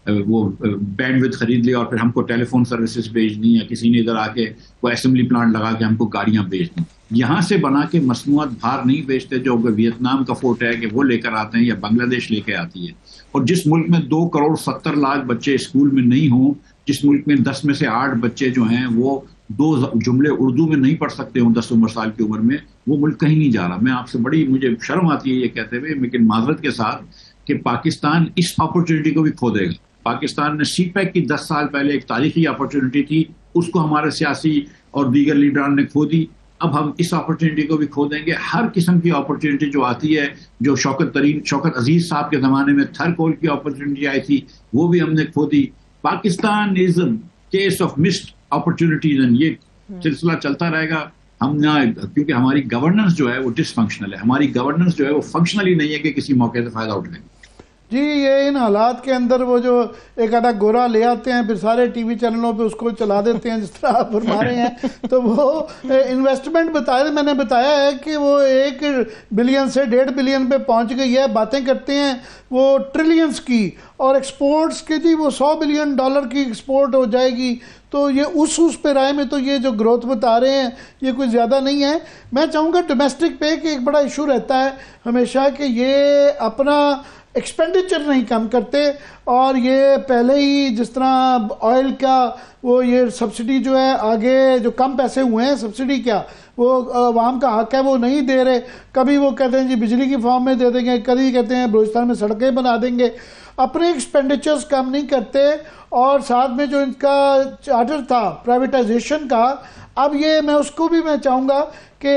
बैंडविड्थ खरीद लिया और फिर हमको टेलीफोन सर्विसेज भेज दी, या किसी ने इधर आके वो असेंबली प्लांट लगा के हमको गाड़ियां भेज दी। यहाँ से बना के मसनूआत बाहर नहीं बेचते, जो वियतनाम का फोर्ट है कि वो लेकर आते हैं या बांग्लादेश लेके आती है। और जिस मुल्क में 2,70,00,000 बच्चे स्कूल में नहीं हों, जिस मुल्क में 10 में से 8 बच्चे जो हैं वो 2 जुमले उर्दू में नहीं पढ़ सकते हों 10 साल की उम्र में, वो मुल्क कहीं नहीं जा रहा। मैं आपसे मुझे शर्म आती है ये कहते हुए, लेकिन माजरत के साथ कि पाकिस्तान इस अपॉर्चुनिटी को भी खो देगा। पाकिस्तान ने CPEC की 10 साल पहले एक तारीखी अपॉर्चुनिटी थी, उसको हमारे सियासी और दीगर लीडरान ने खो दी। अब हम इस अपॉर्चुनिटी को भी खो देंगे। हर किस्म की अपॉर्चुनिटी जो आती है, जो शौकत अजीज साहब के ज़माने में थरकोल की अपॉर्चुनिटी आई थी, वो भी हमने खो दी। Pakistan is a case of missed opportunities and ये सिलसिला चलता रहेगा। हम ना, क्योंकि हमारी गवर्नेंस जो है वो डिसफंक्शनल है, हमारी गवर्नेंस जो है वो फंक्शनल ही नहीं है कि किसी मौके से फायदा उठाएं। जी, ये इन हालात के अंदर वो जो एक आधा गोरा ले आते हैं फिर सारे टीवी चैनलों पे उसको चला देते हैं, जिस तरह आप फरमा रहे हैं, तो वो इन्वेस्टमेंट मैंने बताया है कि वो 1 बिलियन से 1.5 बिलियन पे पहुंच गई है। बातें करते हैं वो ट्रिलियंस की, और एक्सपोर्ट्स के जी वो $100 बिलियन की एक्सपोर्ट हो जाएगी। तो ये उस पे राय में तो ये जो ग्रोथ बता रहे हैं ये कोई ज़्यादा नहीं है। मैं चाहूँगा डोमेस्टिक पे कि एक बड़ा इशू रहता है हमेशा कि ये अपना एक्सपेंडिचर नहीं कम करते। और ये पहले ही जिस तरह ऑयल का वो ये सब्सिडी जो है आगे जो कम पैसे हुए हैं, सब्सिडी क्या वो आवाम का हक है वो नहीं दे रहे। कभी वो कहते हैं जी बिजली की फॉर्म में दे देंगे, कभी कहते हैं बलूचिस्तान में सड़कें बना देंगे, अपने एक्सपेंडिचर्स कम नहीं करते। और साथ में जो इनका चार्टर था प्राइवेटाइजेशन का, अब ये मैं उसको भी मैं चाहूँगा कि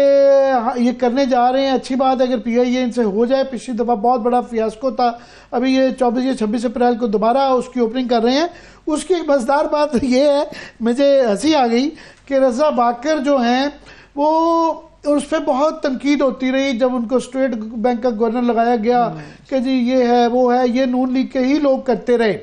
ये करने जा रहे हैं, अच्छी बात है अगर PIA इनसे हो जाए। पिछली दफ़ा बहुत बड़ा फियास्को था, अभी ये 24 या 26 अप्रैल को दोबारा उसकी ओपनिंग कर रहे हैं। उसकी एक मज़ेदार बात ये है, मुझे हंसी आ गई कि रज़ा बाकर जो हैं वो उस पर बहुत तनकीद होती रही जब उनको स्टेट बैंक का गवर्नर लगाया गया कि जी ये है वो है, ये नून लीग के ही लोग करते रहे।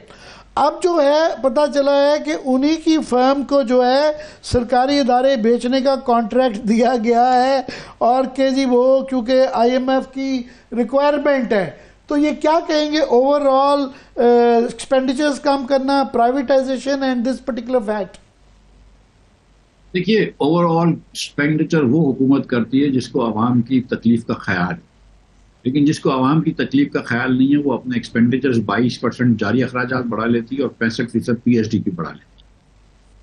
अब जो है पता चला है कि उन्हीं की फर्म को जो है सरकारी इदारे बेचने का कॉन्ट्रैक्ट दिया गया है और कि जी वो क्योंकि IMF की रिक्वायरमेंट है। तो ये क्या कहेंगे ओवरऑल एक्सपेंडिचर्स कम करना, privatisation and this particular fact? देखिए, ओवरऑल एक्सपेंडिचर वो हुकूमत करती है जिसको आवाम की तकलीफ का ख्याल है, लेकिन जिसको आवाम की तकलीफ का ख्याल नहीं है वो अपने एक्सपेंडिचर्स 22% जारी अखराजात बढ़ा लेती है और 65% PSDP बढ़ा लेती है।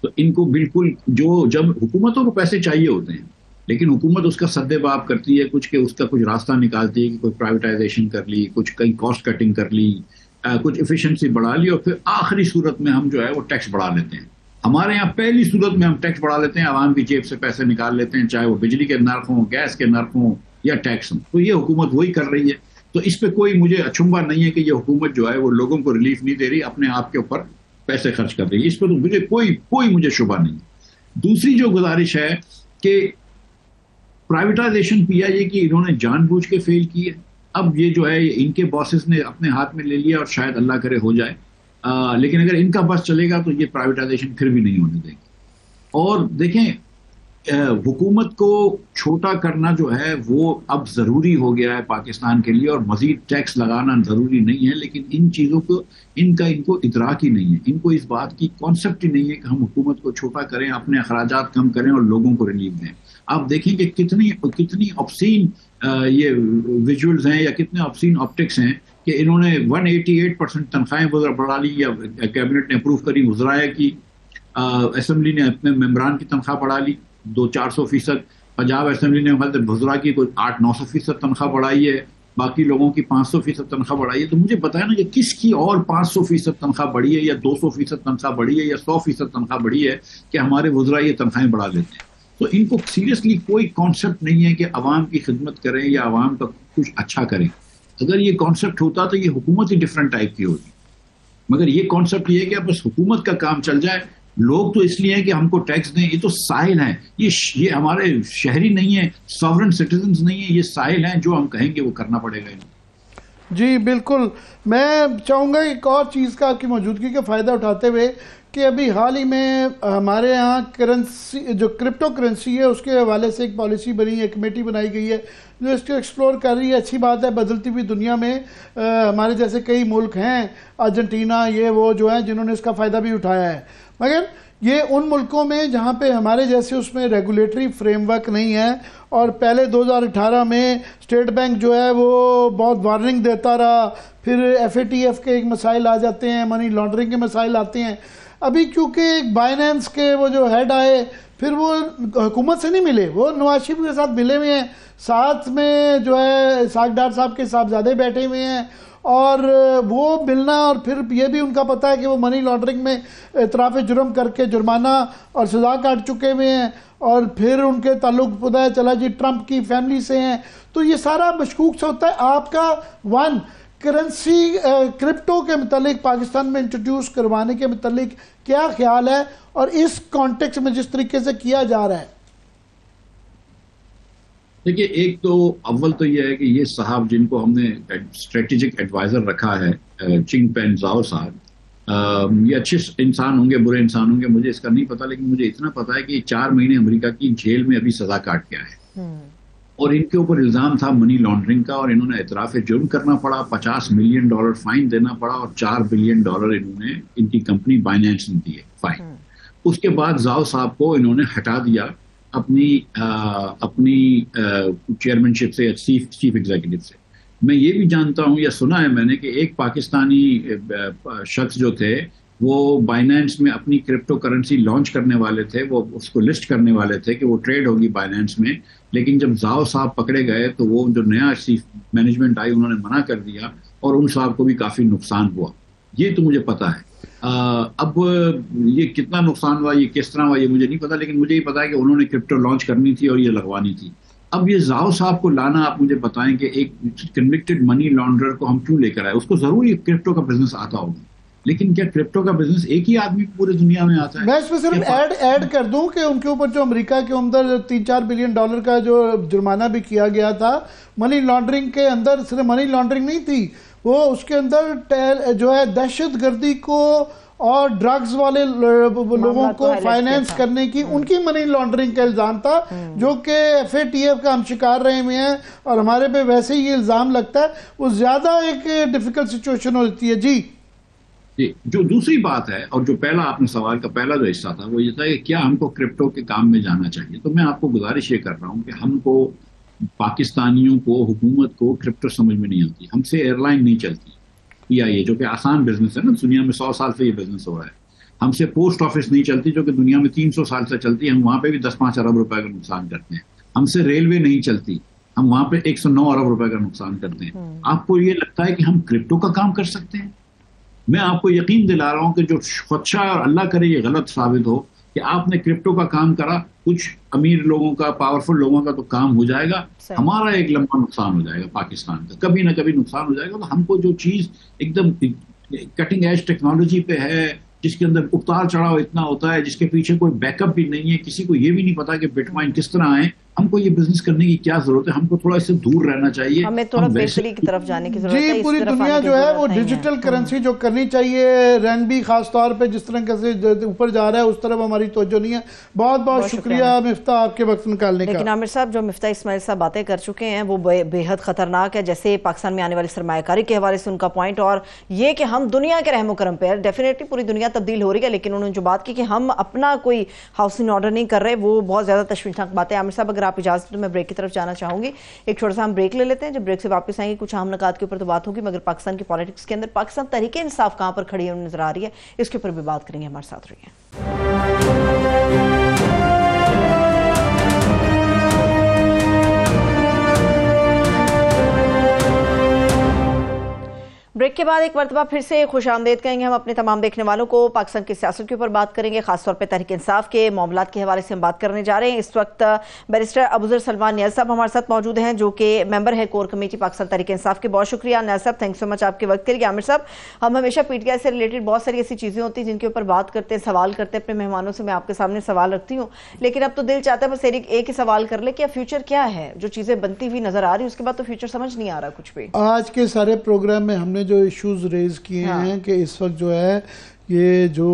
तो इनको बिल्कुल जब हुकूमतों को पैसे चाहिए होते हैं लेकिन हुकूमत उसका सद्देबाब करती है कुछ के उसका कुछ रास्ता निकालती है कि कोई प्राइवेटाइजेशन कर ली, कुछ कहीं कॉस्ट कटिंग कर ली, कुछ एफिशिएंसी बढ़ा ली और फिर आखिरी सूरत में हम जो है वो टैक्स बढ़ा लेते हैं। हमारे यहाँ पहली सूरत में हम टैक्स बढ़ा लेते हैं, आवाम की जेब से पैसे निकाल लेते हैं, चाहे वो बिजली के नर्क हों, गैस के नर्क हों या टैक्स हों। तो ये हुकूमत वही कर रही है। तो इस पे कोई मुझे अचंभा नहीं है कि ये हुकूमत जो है वो लोगों को रिलीफ नहीं दे रही, अपने आप के ऊपर पैसे खर्च कर रही है। इस पर तो मुझे कोई मुझे शुबा नहीं है। दूसरी जो गुजारिश है कि प्राइवेटाइजेशन PIA की इन्होंने जानबूझ के फेल की है। अब ये जो है इनके बॉसेस ने अपने हाथ में ले लिया और शायद अल्लाह करे हो जाए, लेकिन अगर इनका बस चलेगा तो ये प्राइवेटाइजेशन फिर भी नहीं होने देंगे। और देखें, हुकूमत को छोटा करना जो है वो अब ज़रूरी हो गया है पाकिस्तान के लिए और मज़ीद टैक्स लगाना ज़रूरी नहीं है, लेकिन इन चीज़ों को इनको इदराक ही नहीं है, इनको इस बात की कॉन्सेप्ट ही नहीं है कि हम हुकूमत को छोटा करें, अपने अखराजात कम करें और लोगों को रिलीफ दें। आप देखें कि कितनी ऑब्सीन ये विजुअल्स हैं या कितने ऑब्सीन ऑप्टिक्स हैं कि इन्होंने 188% तनख्वाहें बढ़ा ली या कैबिनेट ने अप्रूव करी, वज़राए की असेंबली ने अपने मेंबरान की तनख्वाह बढ़ा ली 200-400%। पंजाब असेंबली ने वज़रा की कोई 800-900% तनख्वाह बढ़ाई है, बाकी लोगों की 500% तनख्वाह बढ़ाई है। तो मुझे बताया ना कि किसकी और 500% तनख्वाह बढ़ी है या 200% तनख्वाह बढ़ी है या 100% तनख्वाह बढ़ी है कि हमारे वज़रा ये तनख्वाहें बढ़ा लेते हैं। तो इनको सीरियसली कोई कॉन्सेप्ट नहीं है कि अवाम की खिदमत करें या अवाम का कुछ अच्छा करें। अगर ये कॉन्सेप्ट होता तो ये हुकूमत ही डिफरेंट टाइप की होती, मगर ये कॉन्सेप्ट ये है कि बस हुकूमत का काम चल जाए, लोग तो इसलिए हैं कि हमको टैक्स दें। ये तो साहिल हैं, ये हमारे शहरी नहीं है, सॉवरेन सिटीजन्स नहीं है, ये साहिल हैं, जो हम कहेंगे वो करना पड़ेगा इन्हें। जी बिल्कुल, मैं चाहूँगा एक और चीज़ का आपकी मौजूदगी का फ़ायदा उठाते हुए कि अभी हाल ही में हमारे यहाँ करेंसी जो क्रिप्टो करेंसी है उसके हवाले से एक पॉलिसी बनी है, कमेटी बनाई गई है जो इसको एक्सप्लोर कर रही है। अच्छी बात है, बदलती हुई दुनिया में हमारे जैसे कई मुल्क हैं, अर्जेंटीना ये वो जो है जिन्होंने इसका फ़ायदा भी उठाया है, मगर ये उन मुल्कों में जहाँ पे हमारे जैसे उसमें रेगुलेटरी फ्रेमवर्क नहीं है। और पहले 2018 में स्टेट बैंक जो है वो बहुत वार्निंग देता रहा, फिर FATF के एक मसाइल आ जाते हैं, मनी लॉन्ड्रिंग के मसाइल आते हैं। अभी क्योंकि बाइनेंस के वो जो हेड आए फिर वो हुकूमत से नहीं मिले, वो नवाज शरीफ के साथ मिले हुए हैं, साथ में जो है सागडार साहब के साहबजादे बैठे हुए हैं और वो मिलना, और फिर ये भी उनका पता है कि वो मनी लॉन्ड्रिंग में इतराफ़ जुर्म करके जुर्माना और सज़ा काट चुके हुए हैं और फिर उनके ताल्लुक पता चला जी ट्रंप की फैमिली से हैं। तो ये सारा मशकूक से होता है। आपका करेंसी क्रिप्टो के मतलब पाकिस्तान में इंट्रोड्यूस करवाने के मतलब क्या ख्याल है और इस कॉन्टेक्स्ट में जिस तरीके से किया जा रहा है? देखिए, एक तो अव्वल तो यह है कि ये साहब जिनको हमने स्ट्रेटेजिक एडवाइजर रखा है, चिंगपेन ज़ाओ साहब, ये अच्छे इंसान होंगे बुरे इंसान होंगे मुझे इसका नहीं पता, लेकिन मुझे इतना पता है कि 4 महीने अमेरिका की जेल में अभी सजा काट के आए और इनके ऊपर इल्ज़ाम था मनी लॉन्ड्रिंग का और इन्होंने इतराफ़ जुर्म करना पड़ा, $50 मिलियन फाइन देना पड़ा और $4 बिलियन इन्होंने इनकी कंपनी बाइनेंस ने दी है फाइन। उसके बाद ज़ाओ साहब को इन्होंने हटा दिया अपनी चेयरमैनशिप से, चीफ एग्जीक्यूटिव से। मैं ये भी जानता हूँ या सुना है मैंने कि एक पाकिस्तानी शख्स जो थे वो बाइनेंस में अपनी क्रिप्टो करेंसी लॉन्च करने वाले थे, वो उसको लिस्ट करने वाले थे कि वो ट्रेड होगी बाइनेंस में, लेकिन जब जाओ साहब पकड़े गए तो वो जो नया चीफ मैनेजमेंट आई उन्होंने मना कर दिया और उन साहब को भी काफी नुकसान हुआ। ये तो मुझे पता है। अब ये कितना नुकसान हुआ, ये किस तरह हुआ, ये मुझे नहीं पता, लेकिन मुझे ये पता है कि उन्होंने क्रिप्टो लॉन्च करनी थी और ये लगवानी थी। अब ये जाओ साहब को लाना, आप मुझे बताएं कि एक कन्विक्टेड मनी लॉन्ड्रर को हम क्यों लेकर आए? उसको जरूर ये क्रिप्टो का बिजनेस आता होगा, लेकिन क्या क्रिप्टो का बिजनेस एक ही आदमी पूरी दुनिया में आता है? मैं इसमें सिर्फ ऐड कर दूं कि उनके ऊपर जो अमेरिका के अंदर $3-4 बिलियन का जो जुर्माना भी किया गया था, मनी लॉन्ड्रिंग के अंदर सिर्फ मनी लॉन्ड्रिंग नहीं थी, वो उसके अंदर जो है दहशतगर्दी को और ड्रग्स वाले लोगों को फाइनेंस करने की उनकी मनी लॉन्ड्रिंग का इल्जाम था, जो कि FATF का हम शिकार रहे हुए हैं और हमारे पे वैसे ही ये इल्जाम लगता है, वो ज्यादा एक डिफिकल्ट सिचुएशन होती है। जी जो दूसरी बात है, और जो पहला आपने सवाल का पहला जो हिस्सा था वो ये था कि क्या हमको क्रिप्टो के काम में जाना चाहिए, तो मैं आपको गुजारिश ये कर रहा हूँ कि हमको, पाकिस्तानियों को, हुकूमत को क्रिप्टो समझ में नहीं आती। हमसे एयरलाइन नहीं चलती, PIA जो कि आसान बिजनेस है ना, दुनिया में 100 साल से ये बिजनेस हो रहा है। हमसे पोस्ट ऑफिस नहीं चलती जो कि दुनिया में 300 साल से चलती है, हम वहां पे भी 10-5 अरब रुपए का नुकसान करते हैं। हमसे रेलवे नहीं चलती, हम वहां पे 109 अरब रुपए का नुकसान करते हैं। आपको ये लगता है कि हम क्रिप्टो का काम कर सकते हैं? मैं आपको यकीन दिला रहा हूं कि जो खदशा, और अल्लाह करे ये गलत साबित हो, कि आपने क्रिप्टो का काम करा, कुछ अमीर लोगों का, पावरफुल लोगों का तो काम हो जाएगा, हमारा एक लंबा नुकसान हो जाएगा, पाकिस्तान का कभी ना कभी नुकसान हो जाएगा। तो हमको जो चीज एकदम कटिंग एज टेक्नोलॉजी पे है, जिसके अंदर उतार चढ़ाव इतना होता है, जिसके पीछे कोई बैकअप भी नहीं है, किसी को ये भी नहीं पता कि बिटकॉइन किस तरह आए, हमको ये बिजनेस करने की क्या जरूरत है? हमको थोड़ा इससे दूर रहना चाहिए, हमें थोड़ा बेहतरी की तरफ जाने की जरूरत है। जी, पूरी दुनिया जो है वो डिजिटल करेंसी जो करनी चाहिए, RMB खास तौर पे जिस तरह से ऊपर जा रहा है उस तरफ हमारी तवज्जो नहीं है। बहुत बहुत शुक्रिया मिफ्ता आपके वक्त निकालने का। लेकिन आमिर साहब, जो मिफ्ता इस्माइल साहब बातें कर चुके हैं वो बेहद खतरनाक है, जैसे पाकिस्तान में आने वाली सरमायाकारी के हवाले से उनका पॉइंट, और ये कि हम दुनिया के रहमो करम पे, डेफिनेटली पूरी दुनिया तब्दील हो रही है, लेकिन उन्होंने जो बात की कि हम अपना कोई हाउसिंग ऑर्डर नहीं कर रहे, वो बहुत ज्यादा तशवीशनाक बात है। आमिर साहब, अगर आप इजाजत, तो मैं ब्रेक की तरफ जाना चाहूंगी। एक छोटा सा हम ब्रेक ले लेते हैं, जब ब्रेक से वापस आएंगे कुछ अहम नुकात के ऊपर तो बात होगी, मगर पाकिस्तान की पॉलिटिक्स के अंदर पाकिस्तान तहरीक इंसाफ कहां पर खड़ी है नजर आ रही है, इसके ऊपर भी बात करेंगे। हमारे साथ रहिए। ब्रेक के बाद एक मरतबा फिर से खुशामदीद कहेंगे हम अपने तमाम देखने वालों को। पाकिस्तान की सियासत के ऊपर बात करेंगे, खासतौर पर तहरीक इंसाफ के मामलात के हवाले से हम बात करने जा रहे हैं। इस वक्त बैरिस्टर अबूजर सलमान नियाज़ साहब हमारे साथ मौजूद हैं, जो कि मेंबर है कोर कमेटी पाकिस्तान तहरीक इंसाफ के। बहुत शुक्रिया नियाज़ साहब, थैंक सो मच आपके वक्त के लिए। आमिर साहब, हम हमेशा PTI से रिलेटेड बहुत सारी ऐसी चीज़ें होती हैं जिनके ऊपर बात करते हैं, सवाल करते हैं अपने मेहमानों से। मैं आपके सामने सवाल रखती हूँ, लेकिन अब तो दिल चाहता है बस एक ही सवाल कर ले कि फ्यूचर क्या है? जो चीज़ें बनती हुई नजर आ रही है उसके बाद तो फ्यूचर समझ नहीं आ रहा कुछ भी। आज के सारे प्रोग्राम में हमने जो इश्यूज रेज किए हैं कि इस वक्त जो है ये जो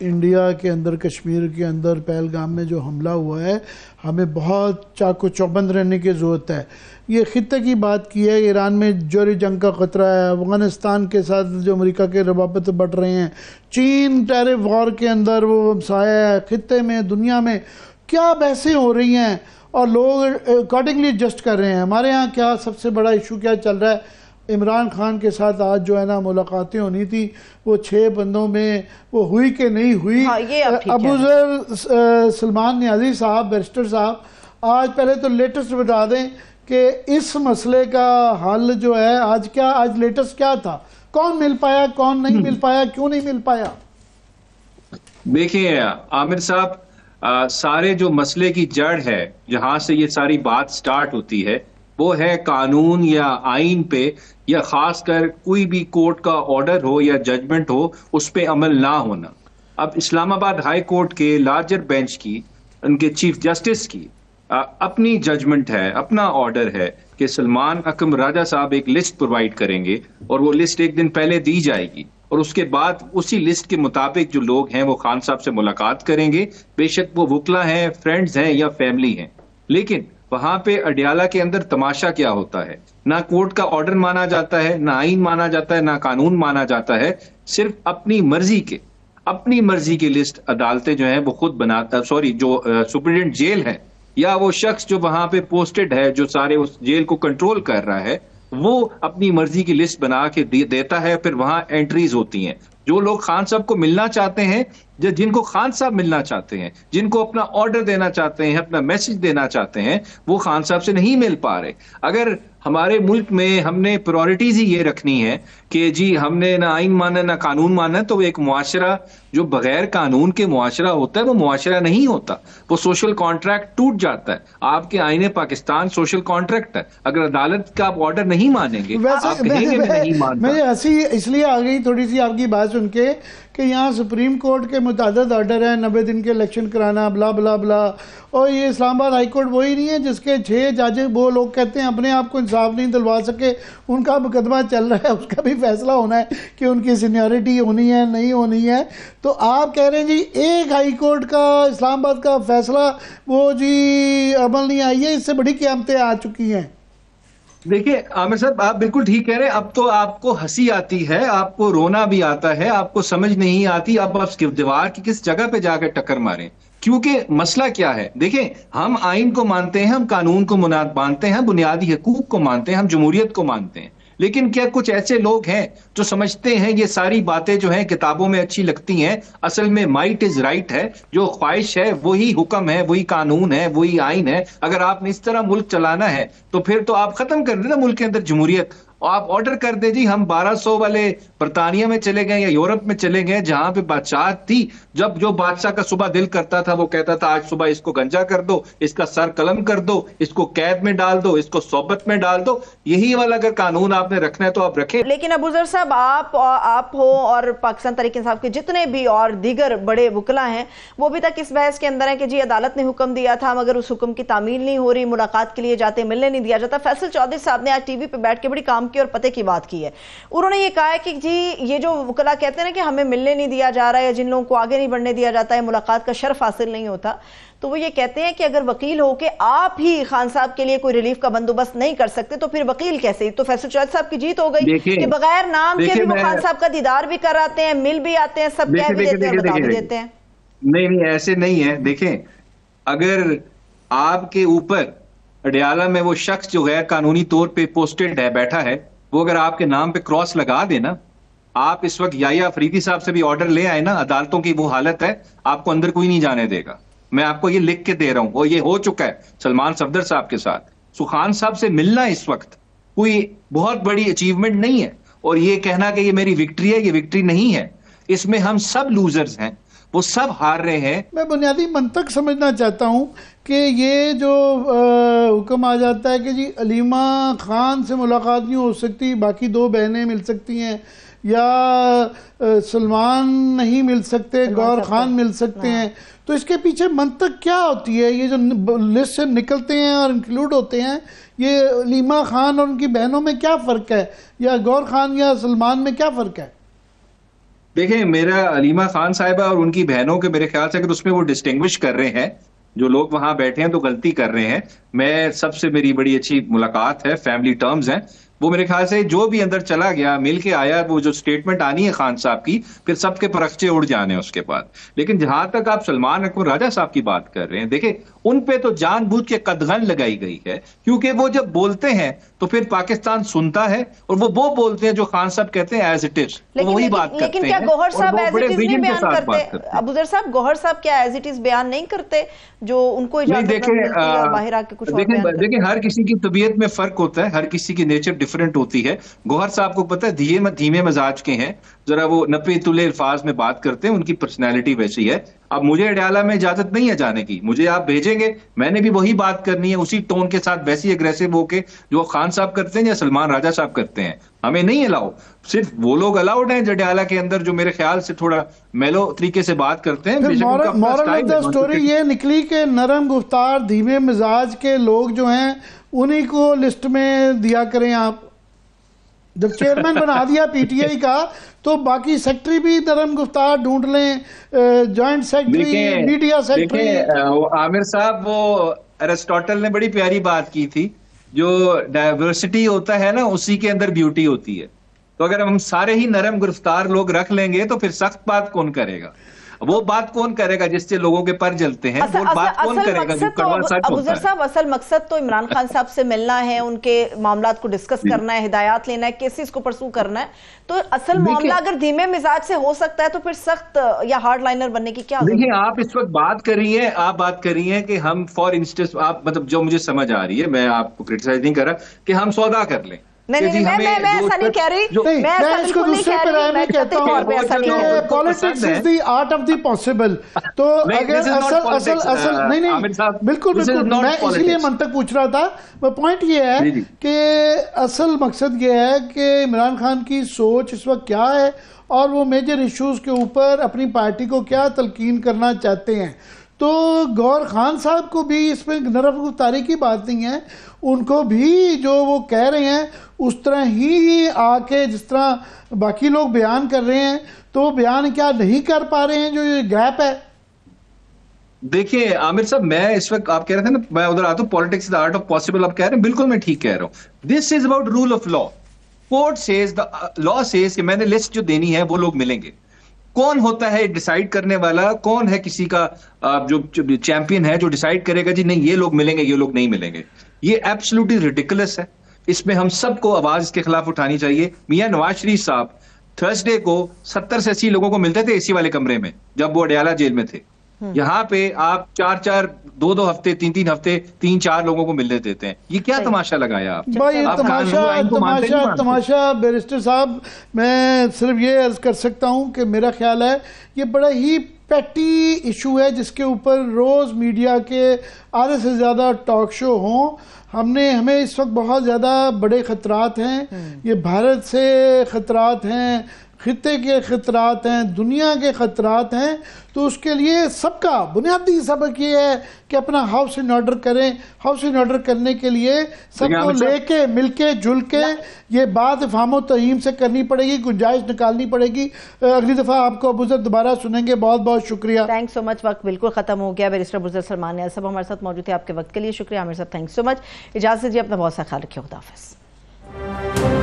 इंडिया के अंदर, कश्मीर के अंदर पहलगाम में जो हमला हुआ है, हमें बहुत चाको चौबंद रहने की ज़रूरत है। ये खित्ते की बात की है, ईरान में जोरी जंग का ख़तरा है, अफ़गानिस्तान के साथ जो अमेरिका के रवाबत बढ़ रहे हैं, चीन टैरिफ वॉर के अंदर वो साया है, खित्ते में, दुनिया में क्या बहसें हो रही हैं और लोग अकॉर्डिंगली एडजस्ट कर रहे हैं। हमारे यहाँ क्या सबसे बड़ा इशू क्या चल रहा है? इमरान खान के साथ आज जो है ना मुलाकातें होनी थी, वो 6 बंदों में वो हुई कि नहीं हुई। हाँ, अबूजर सलमान नियाज़ी साहब, बैरिस्टर साहब, आज पहले तो लेटेस्ट बता दें कि इस मसले का हल जो है आज लेटेस्ट क्या था? कौन मिल पाया, कौन नहीं मिल पाया, क्यों नहीं मिल पाया? देखिए आमिर साहब, सारे जो मसले की जड़ है, जहां से ये सारी बात स्टार्ट होती है, वो है कानून या आइन पे, या खासकर कोई भी कोर्ट का ऑर्डर हो या जजमेंट हो उस पे अमल ना होना। अब इस्लामाबाद हाई कोर्ट के लार्जर बेंच की, उनके चीफ जस्टिस की अपनी जजमेंट है, अपना ऑर्डर है कि सलमान अकरम राजा साहब एक लिस्ट प्रोवाइड करेंगे और वो लिस्ट एक दिन पहले दी जाएगी, और उसके बाद उसी लिस्ट के मुताबिक जो लोग हैं वो खान साहब से मुलाकात करेंगे, बेशक वो वकला हैं, फ्रेंड्स हैं या फैमिली हैं। लेकिन वहां पे अडियाला के अंदर तमाशा क्या होता है, ना कोर्ट का ऑर्डर माना जाता है, ना आइन माना जाता है, ना कानून माना जाता है, सिर्फ अपनी मर्जी की लिस्ट अदालतें जो है वो खुद बनाता, जो सुप्रीडेंट जेल है या वो शख्स जो वहां पे पोस्टेड है, जो सारे उस जेल को कंट्रोल कर रहा है, वो अपनी मर्जी की लिस्ट बना के देता है, फिर वहां एंट्रीज होती हैं। जो लोग खान साहब को मिलना चाहते हैं, जिनको खान साहब मिलना चाहते हैं, जिनको अपना ऑर्डर देना चाहते हैं, अपना मैसेज देना चाहते हैं, वो खान साहब से नहीं मिल पा रहे। अगर हमारे मुल्क में हमने प्रायोरिटीज ही ये रखनी है कि जी हमने ना आइन माना ना कानून माना, तो एक मुआशरा जो बगैर कानून के मुआशरा होता है वो मुआशरा नहीं होता, वो सोशल कॉन्ट्रैक्ट टूट जाता है। आपके आईने पाकिस्तान सोशल कॉन्ट्रैक्ट है। अगर अदालत का आप ऑर्डर नहीं मानेंगे, आप कहेंगे मैं नहीं मानता। मुझे हंसी इसलिए आ गई थोड़ी सी आपकी बात सुन के कि यहाँ सुप्रीम कोर्ट के मुताबिक ऑर्डर है 90 दिन के इलेक्शन कराना, ब्ला ब्ला ब्ला, और ये इस्लामाबाद हाई कोर्ट वही नहीं है जिसके 6 जज वो लोग कहते हैं अपने आप को इंसाफ नहीं दिलवा सके, उनका मुकदमा चल रहा है, उसका भी फैसला होना है कि उनकी सीनियरिटी होनी है नहीं होनी है। तो आप कह रहे हैं जी एक हाई कोर्ट का इस्लामाबाद का फैसला वो जी अमल नहीं आई है, इससे बड़ी क़यामतें आ चुकी हैं। देखिए आमिर साहब, आप बिल्कुल ठीक कह रहे हैं। अब तो आपको हंसी आती है, आपको रोना भी आता है, आपको समझ नहीं आती अब आप दीवार की किस जगह पे जाकर टक्कर मारें। क्योंकि मसला क्या है, देखिए हम आइन को मानते हैं, हम कानून को मानते हैं, बुनियादी हकूक को मानते हैं, हम जमहूरियत को मानते हैं, लेकिन क्या कुछ ऐसे लोग हैं जो समझते हैं ये सारी बातें जो हैं किताबों में अच्छी लगती हैं, असल में माइट इज राइट है, जो ख्वाहिश है वही हुक्म है, वही कानून है, वही आइन है। अगर आपने इस तरह मुल्क चलाना है तो फिर तो आप खत्म कर देना मुल्क के अंदर जमहूरियत, और आप ऑर्डर कर दे जी हम 1200 वाले बरतानिया में चले गए या यूरोप में चले गए जहां पे बादशाह थी, जब जो बादशाह का सुबह दिल करता था वो कहता था आज सुबह इसको गंजा कर दो, इसका सर कलम कर दो, इसको कैद में डाल दो, इसको सोबत में डाल दो। यही वाला अगर कानून आपने रखना है तो आप रखें। लेकिन अबूजर साहब, आप हो और पाकिस्तान तहरीक इंसाफ के जितने भी और दीगर बड़े वकला हैं वो अभी तक इस बहस के अंदर है कि जी अदालत ने हुक्म दिया था मगर उस हुक्म की तामील नहीं हो रही, मुलाकात के लिए जाते मिलने नहीं दिया जाता। फैसल चौधरी साहब ने आज टीवी पे बैठ के बड़ी काम की और पते की बात की है। उन्होंने ये कहा है कि जी ये जो वकला कहते हैं ना कि हमें मिलने नहीं दिया जा रहा है, जिन लोगों को आगे नहीं बढ़ने दिया जाता है, मुलाकात का शर्फ हासिल नहीं होता, तो वो ये कहते हैं कि अगर वकील हो के आप ही खान साहब के लिए कोई रिलीफ का बंदोबस्त नहीं कर सकते तो फिर वकील कैसे। तो फैसल चौधरी साहब की जीत हो गई कि बगैर नाम के भी वो खान साहब का दीदार भी कर आते हैं, मिल भी आते हैं, सब कह भी देते हैं, बता भी देते हैं। नहीं ऐसे नहीं है। देखें, अगर आपके ऊपर अडयाला में वो शख्स जो गैर कानूनी तौर पे पोस्टेड है, बैठा है, वो अगर आपके नाम पे क्रॉस लगा देना, आप इस वक्त याया अफरीदी साहब से भी ऑर्डर ले आए ना, अदालतों की वो हालत है, आपको अंदर कोई नहीं जाने देगा। मैं आपको ये लिख के दे रहा हूं, और ये हो चुका है सलमान सफदर साहब के साथ। सुखान साहब से मिलना इस वक्त कोई बहुत बड़ी अचीवमेंट नहीं है, और ये कहना कि ये मेरी विक्ट्री है, ये विक्ट्री नहीं है। इसमें हम सब लूजर्स हैं, वो सब हार रहे हैं। मैं बुनियादी मंतक समझना चाहता हूं कि ये जो हुक्म आ जाता है कि जी अलीमा खान से मुलाकात नहीं हो सकती, बाकी 2 बहनें मिल सकती हैं, या सलमान नहीं मिल सकते, गौर खान मिल सकते हैं, तो इसके पीछे मंतक क्या होती है? ये जो लिस्ट से निकलते हैं और इंक्लूड होते हैं, ये अलीमा खान और उनकी बहनों में क्या फ़र्क है, या गौर खान या सलमान में क्या फ़र्क है? देखिए, मेरा अलीमा खान साहिबा और उनकी बहनों के मेरे ख्याल से अगर उसमें वो डिस्टिंग्विश कर रहे हैं, जो लोग वहां बैठे हैं तो गलती कर रहे हैं। मैं सबसे मेरी बड़ी अच्छी मुलाकात है, फैमिली टर्म्स हैं, वो मेरे ख्याल से जो भी अंदर चला गया मिल के आया, वो जो स्टेटमेंट आनी है खान साहब की, फिर सबके परखचे उड़ जाने हैं उसके बाद। लेकिन जहां तक आप सलमान अकबर राजा साहब की बात कर रहे हैं, देखिए उन पे तो जानबूझ के कदगन लगाई गई है, क्योंकि वो जब बोलते हैं तो फिर पाकिस्तान सुनता है, और वो बोलते हैं जो खान साहब कहते हैं एज इट इज, वही बात करते हैं। लेकिन क्या गौहर साहब एज इट इज नहीं बयान करते? अबूजर साहब, गौहर साहब क्या एज इट इज बयान नहीं करते जो उनको इजाजत मिलती है बाहर आके कुछ? देखिए हर किसी की तबीयत में फर्क होता है, हर किसी की नेचर डिफरेंट होती है। गौहर साहब को पता है धीमे मजाज के हैं, जरा वो नपे तुले अल्फाज में बात करते हैं, उनकी पर्सनैलिटी वैसी है। अब मुझे अडयाला में इजाजत नहीं है जाने की, मुझे आप भेजेंगे, मैंने भी वही बात करनी है, उसी टोन के साथ वैसी एग्रेसिव होके जो खान साहब करते हैं या सलमान राजा साहब करते हैं। हमें नहीं अलाउ, सिर्फ वो लोग अलाउड हैं अडयाला के अंदर जो मेरे ख्याल से थोड़ा मेलो तरीके से बात करते हैं। मॉरल ऑफ द स्टोरी ये निकली कि नरम गुफ्तार धीमे मिजाज के लोग जो हैं उन्हीं को लिस्ट में दिया करें आप। जब चेयरमैन बना दिया पीटीआई का तो बाकी सेक्रेटरी भी नरम गुफ्तार ढूंढ लें, joint secretary, media secretary. Aamir साहब, वो अरिस्टोटल ने बड़ी प्यारी बात की थी, जो डाइवर्सिटी होता है ना उसी के अंदर ब्यूटी होती है। तो अगर हम सारे ही नरम गिरफ्तार लोग रख लेंगे तो फिर सख्त बात कौन करेगा? वो बात कौन करेगा जिससे लोगों के पर जलते हैं? वो बात कौन करेगा जो कड़वा सच होता है? साहब, असल मकसद तो इमरान खान साहब से मिलना है, उनके मामलात को डिस्कस करना है, हिदायत लेना है, केसेस को परसू करना है। तो असल मामला अगर धीमे मिजाज से हो सकता है तो फिर सख्त या हार्ड लाइनर बनने की क्या? देखिए, आप इस वक्त बात कर रही हैं कि हम फॉर इंस्टेंस, आप मतलब जो मुझे समझ आ रही है, मैं आपको क्रिटिसाइज नहीं कर रहा कि हम सौदा कर लें। नहीं, मैं ऐसा नहीं कह रही। मैं इसको दूसरे पैराए में कहता हूं कि politics is the art of the possible. तो अगर असल नहीं बिल्कुल मैं इसीलिए मंतक पूछ रहा था। वो पॉइंट ये है कि असल मकसद ये है कि इमरान खान की सोच इस वक्त क्या है और वो मेजर इश्यूज के ऊपर अपनी पार्टी को क्या तलकीन करना चाहते हैं। तो गौर खान साहब को भी इसमें नरफ़ की बात नहीं है, उनको भी जो वो कह रहे हैं उस तरह ही आके जिस तरह बाकी लोग बयान कर रहे हैं, तो वो बयान क्या नहीं कर पा रहे हैं, जो ये गैप है। देखिए आमिर साहब, मैं इस वक्त, आप कह रहे थे ना, मैं उधर आता हूँ, politics is the art of possible, आप कह रहे हैं, बिल्कुल मैं ठीक कह रहा हूँ। This is about rule of law. Court says, the law says कि मैंने लिस्ट जो देनी है वो लोग मिलेंगे। कौन होता है डिसाइड करने वाला? कौन है किसी का जो चैंपियन है जो डिसाइड करेगा जी नहीं ये लोग मिलेंगे, ये लोग नहीं मिलेंगे? ये एब्सोल्युटली रिडिकुलस है। इसमें हम सबको आवाज इसके खिलाफ उठानी चाहिए। मियां नवाज शरीफ साहब थर्सडे को 70 से 80 लोगों को मिलते थे एसी वाले कमरे में जब वो अडयाला जेल में थे। यहाँ पे आप 4-4, 2-2 हफ्ते, 3-3 हफ्ते 3-4 लोगों को मिलने देते हैं। ये क्या तमाशा लगाया आप? भाई तमाशा बैरिस्टर साहब, मैं सिर्फ ये अर्ज कर सकता हूँ कि मेरा ख्याल है ये बड़ा ही पेटी इशू है जिसके ऊपर रोज मीडिया के आधे से ज्यादा टॉक शो हों। हमें इस वक्त बहुत ज़्यादा बड़े ख़तरात हैं। ये भारत से ख़तरात हैं, खित्ते के ख़तरात हैं, दुनिया के ख़तरात हैं। तो उसके लिए सबका बुनियादी सबक ये है कि अपना हाउस इन ऑर्डर करें। हाउस इन ऑर्डर करने के लिए सबको लेके मिलके जुल के ये बात फामो तहीम से करनी पड़ेगी, गुंजाइश निकालनी पड़ेगी। अगली दफ़ा आपको अबूजर दोबारा सुनेंगे। बहुत बहुत शुक्रिया। Thanks so much. वक्त बिल्कुल ख़त्म हो गया। बैरिस्टर अबूजर सलमान सब हमारे साथ मौजूद थे। आपके वक्त के लिए शुक्रिया। आमिर साहब थैंक्स सो मच। इजाज़त दीजिए, अपना बहुत सा ख्याल रखिए। खुदा हाफ़िज़।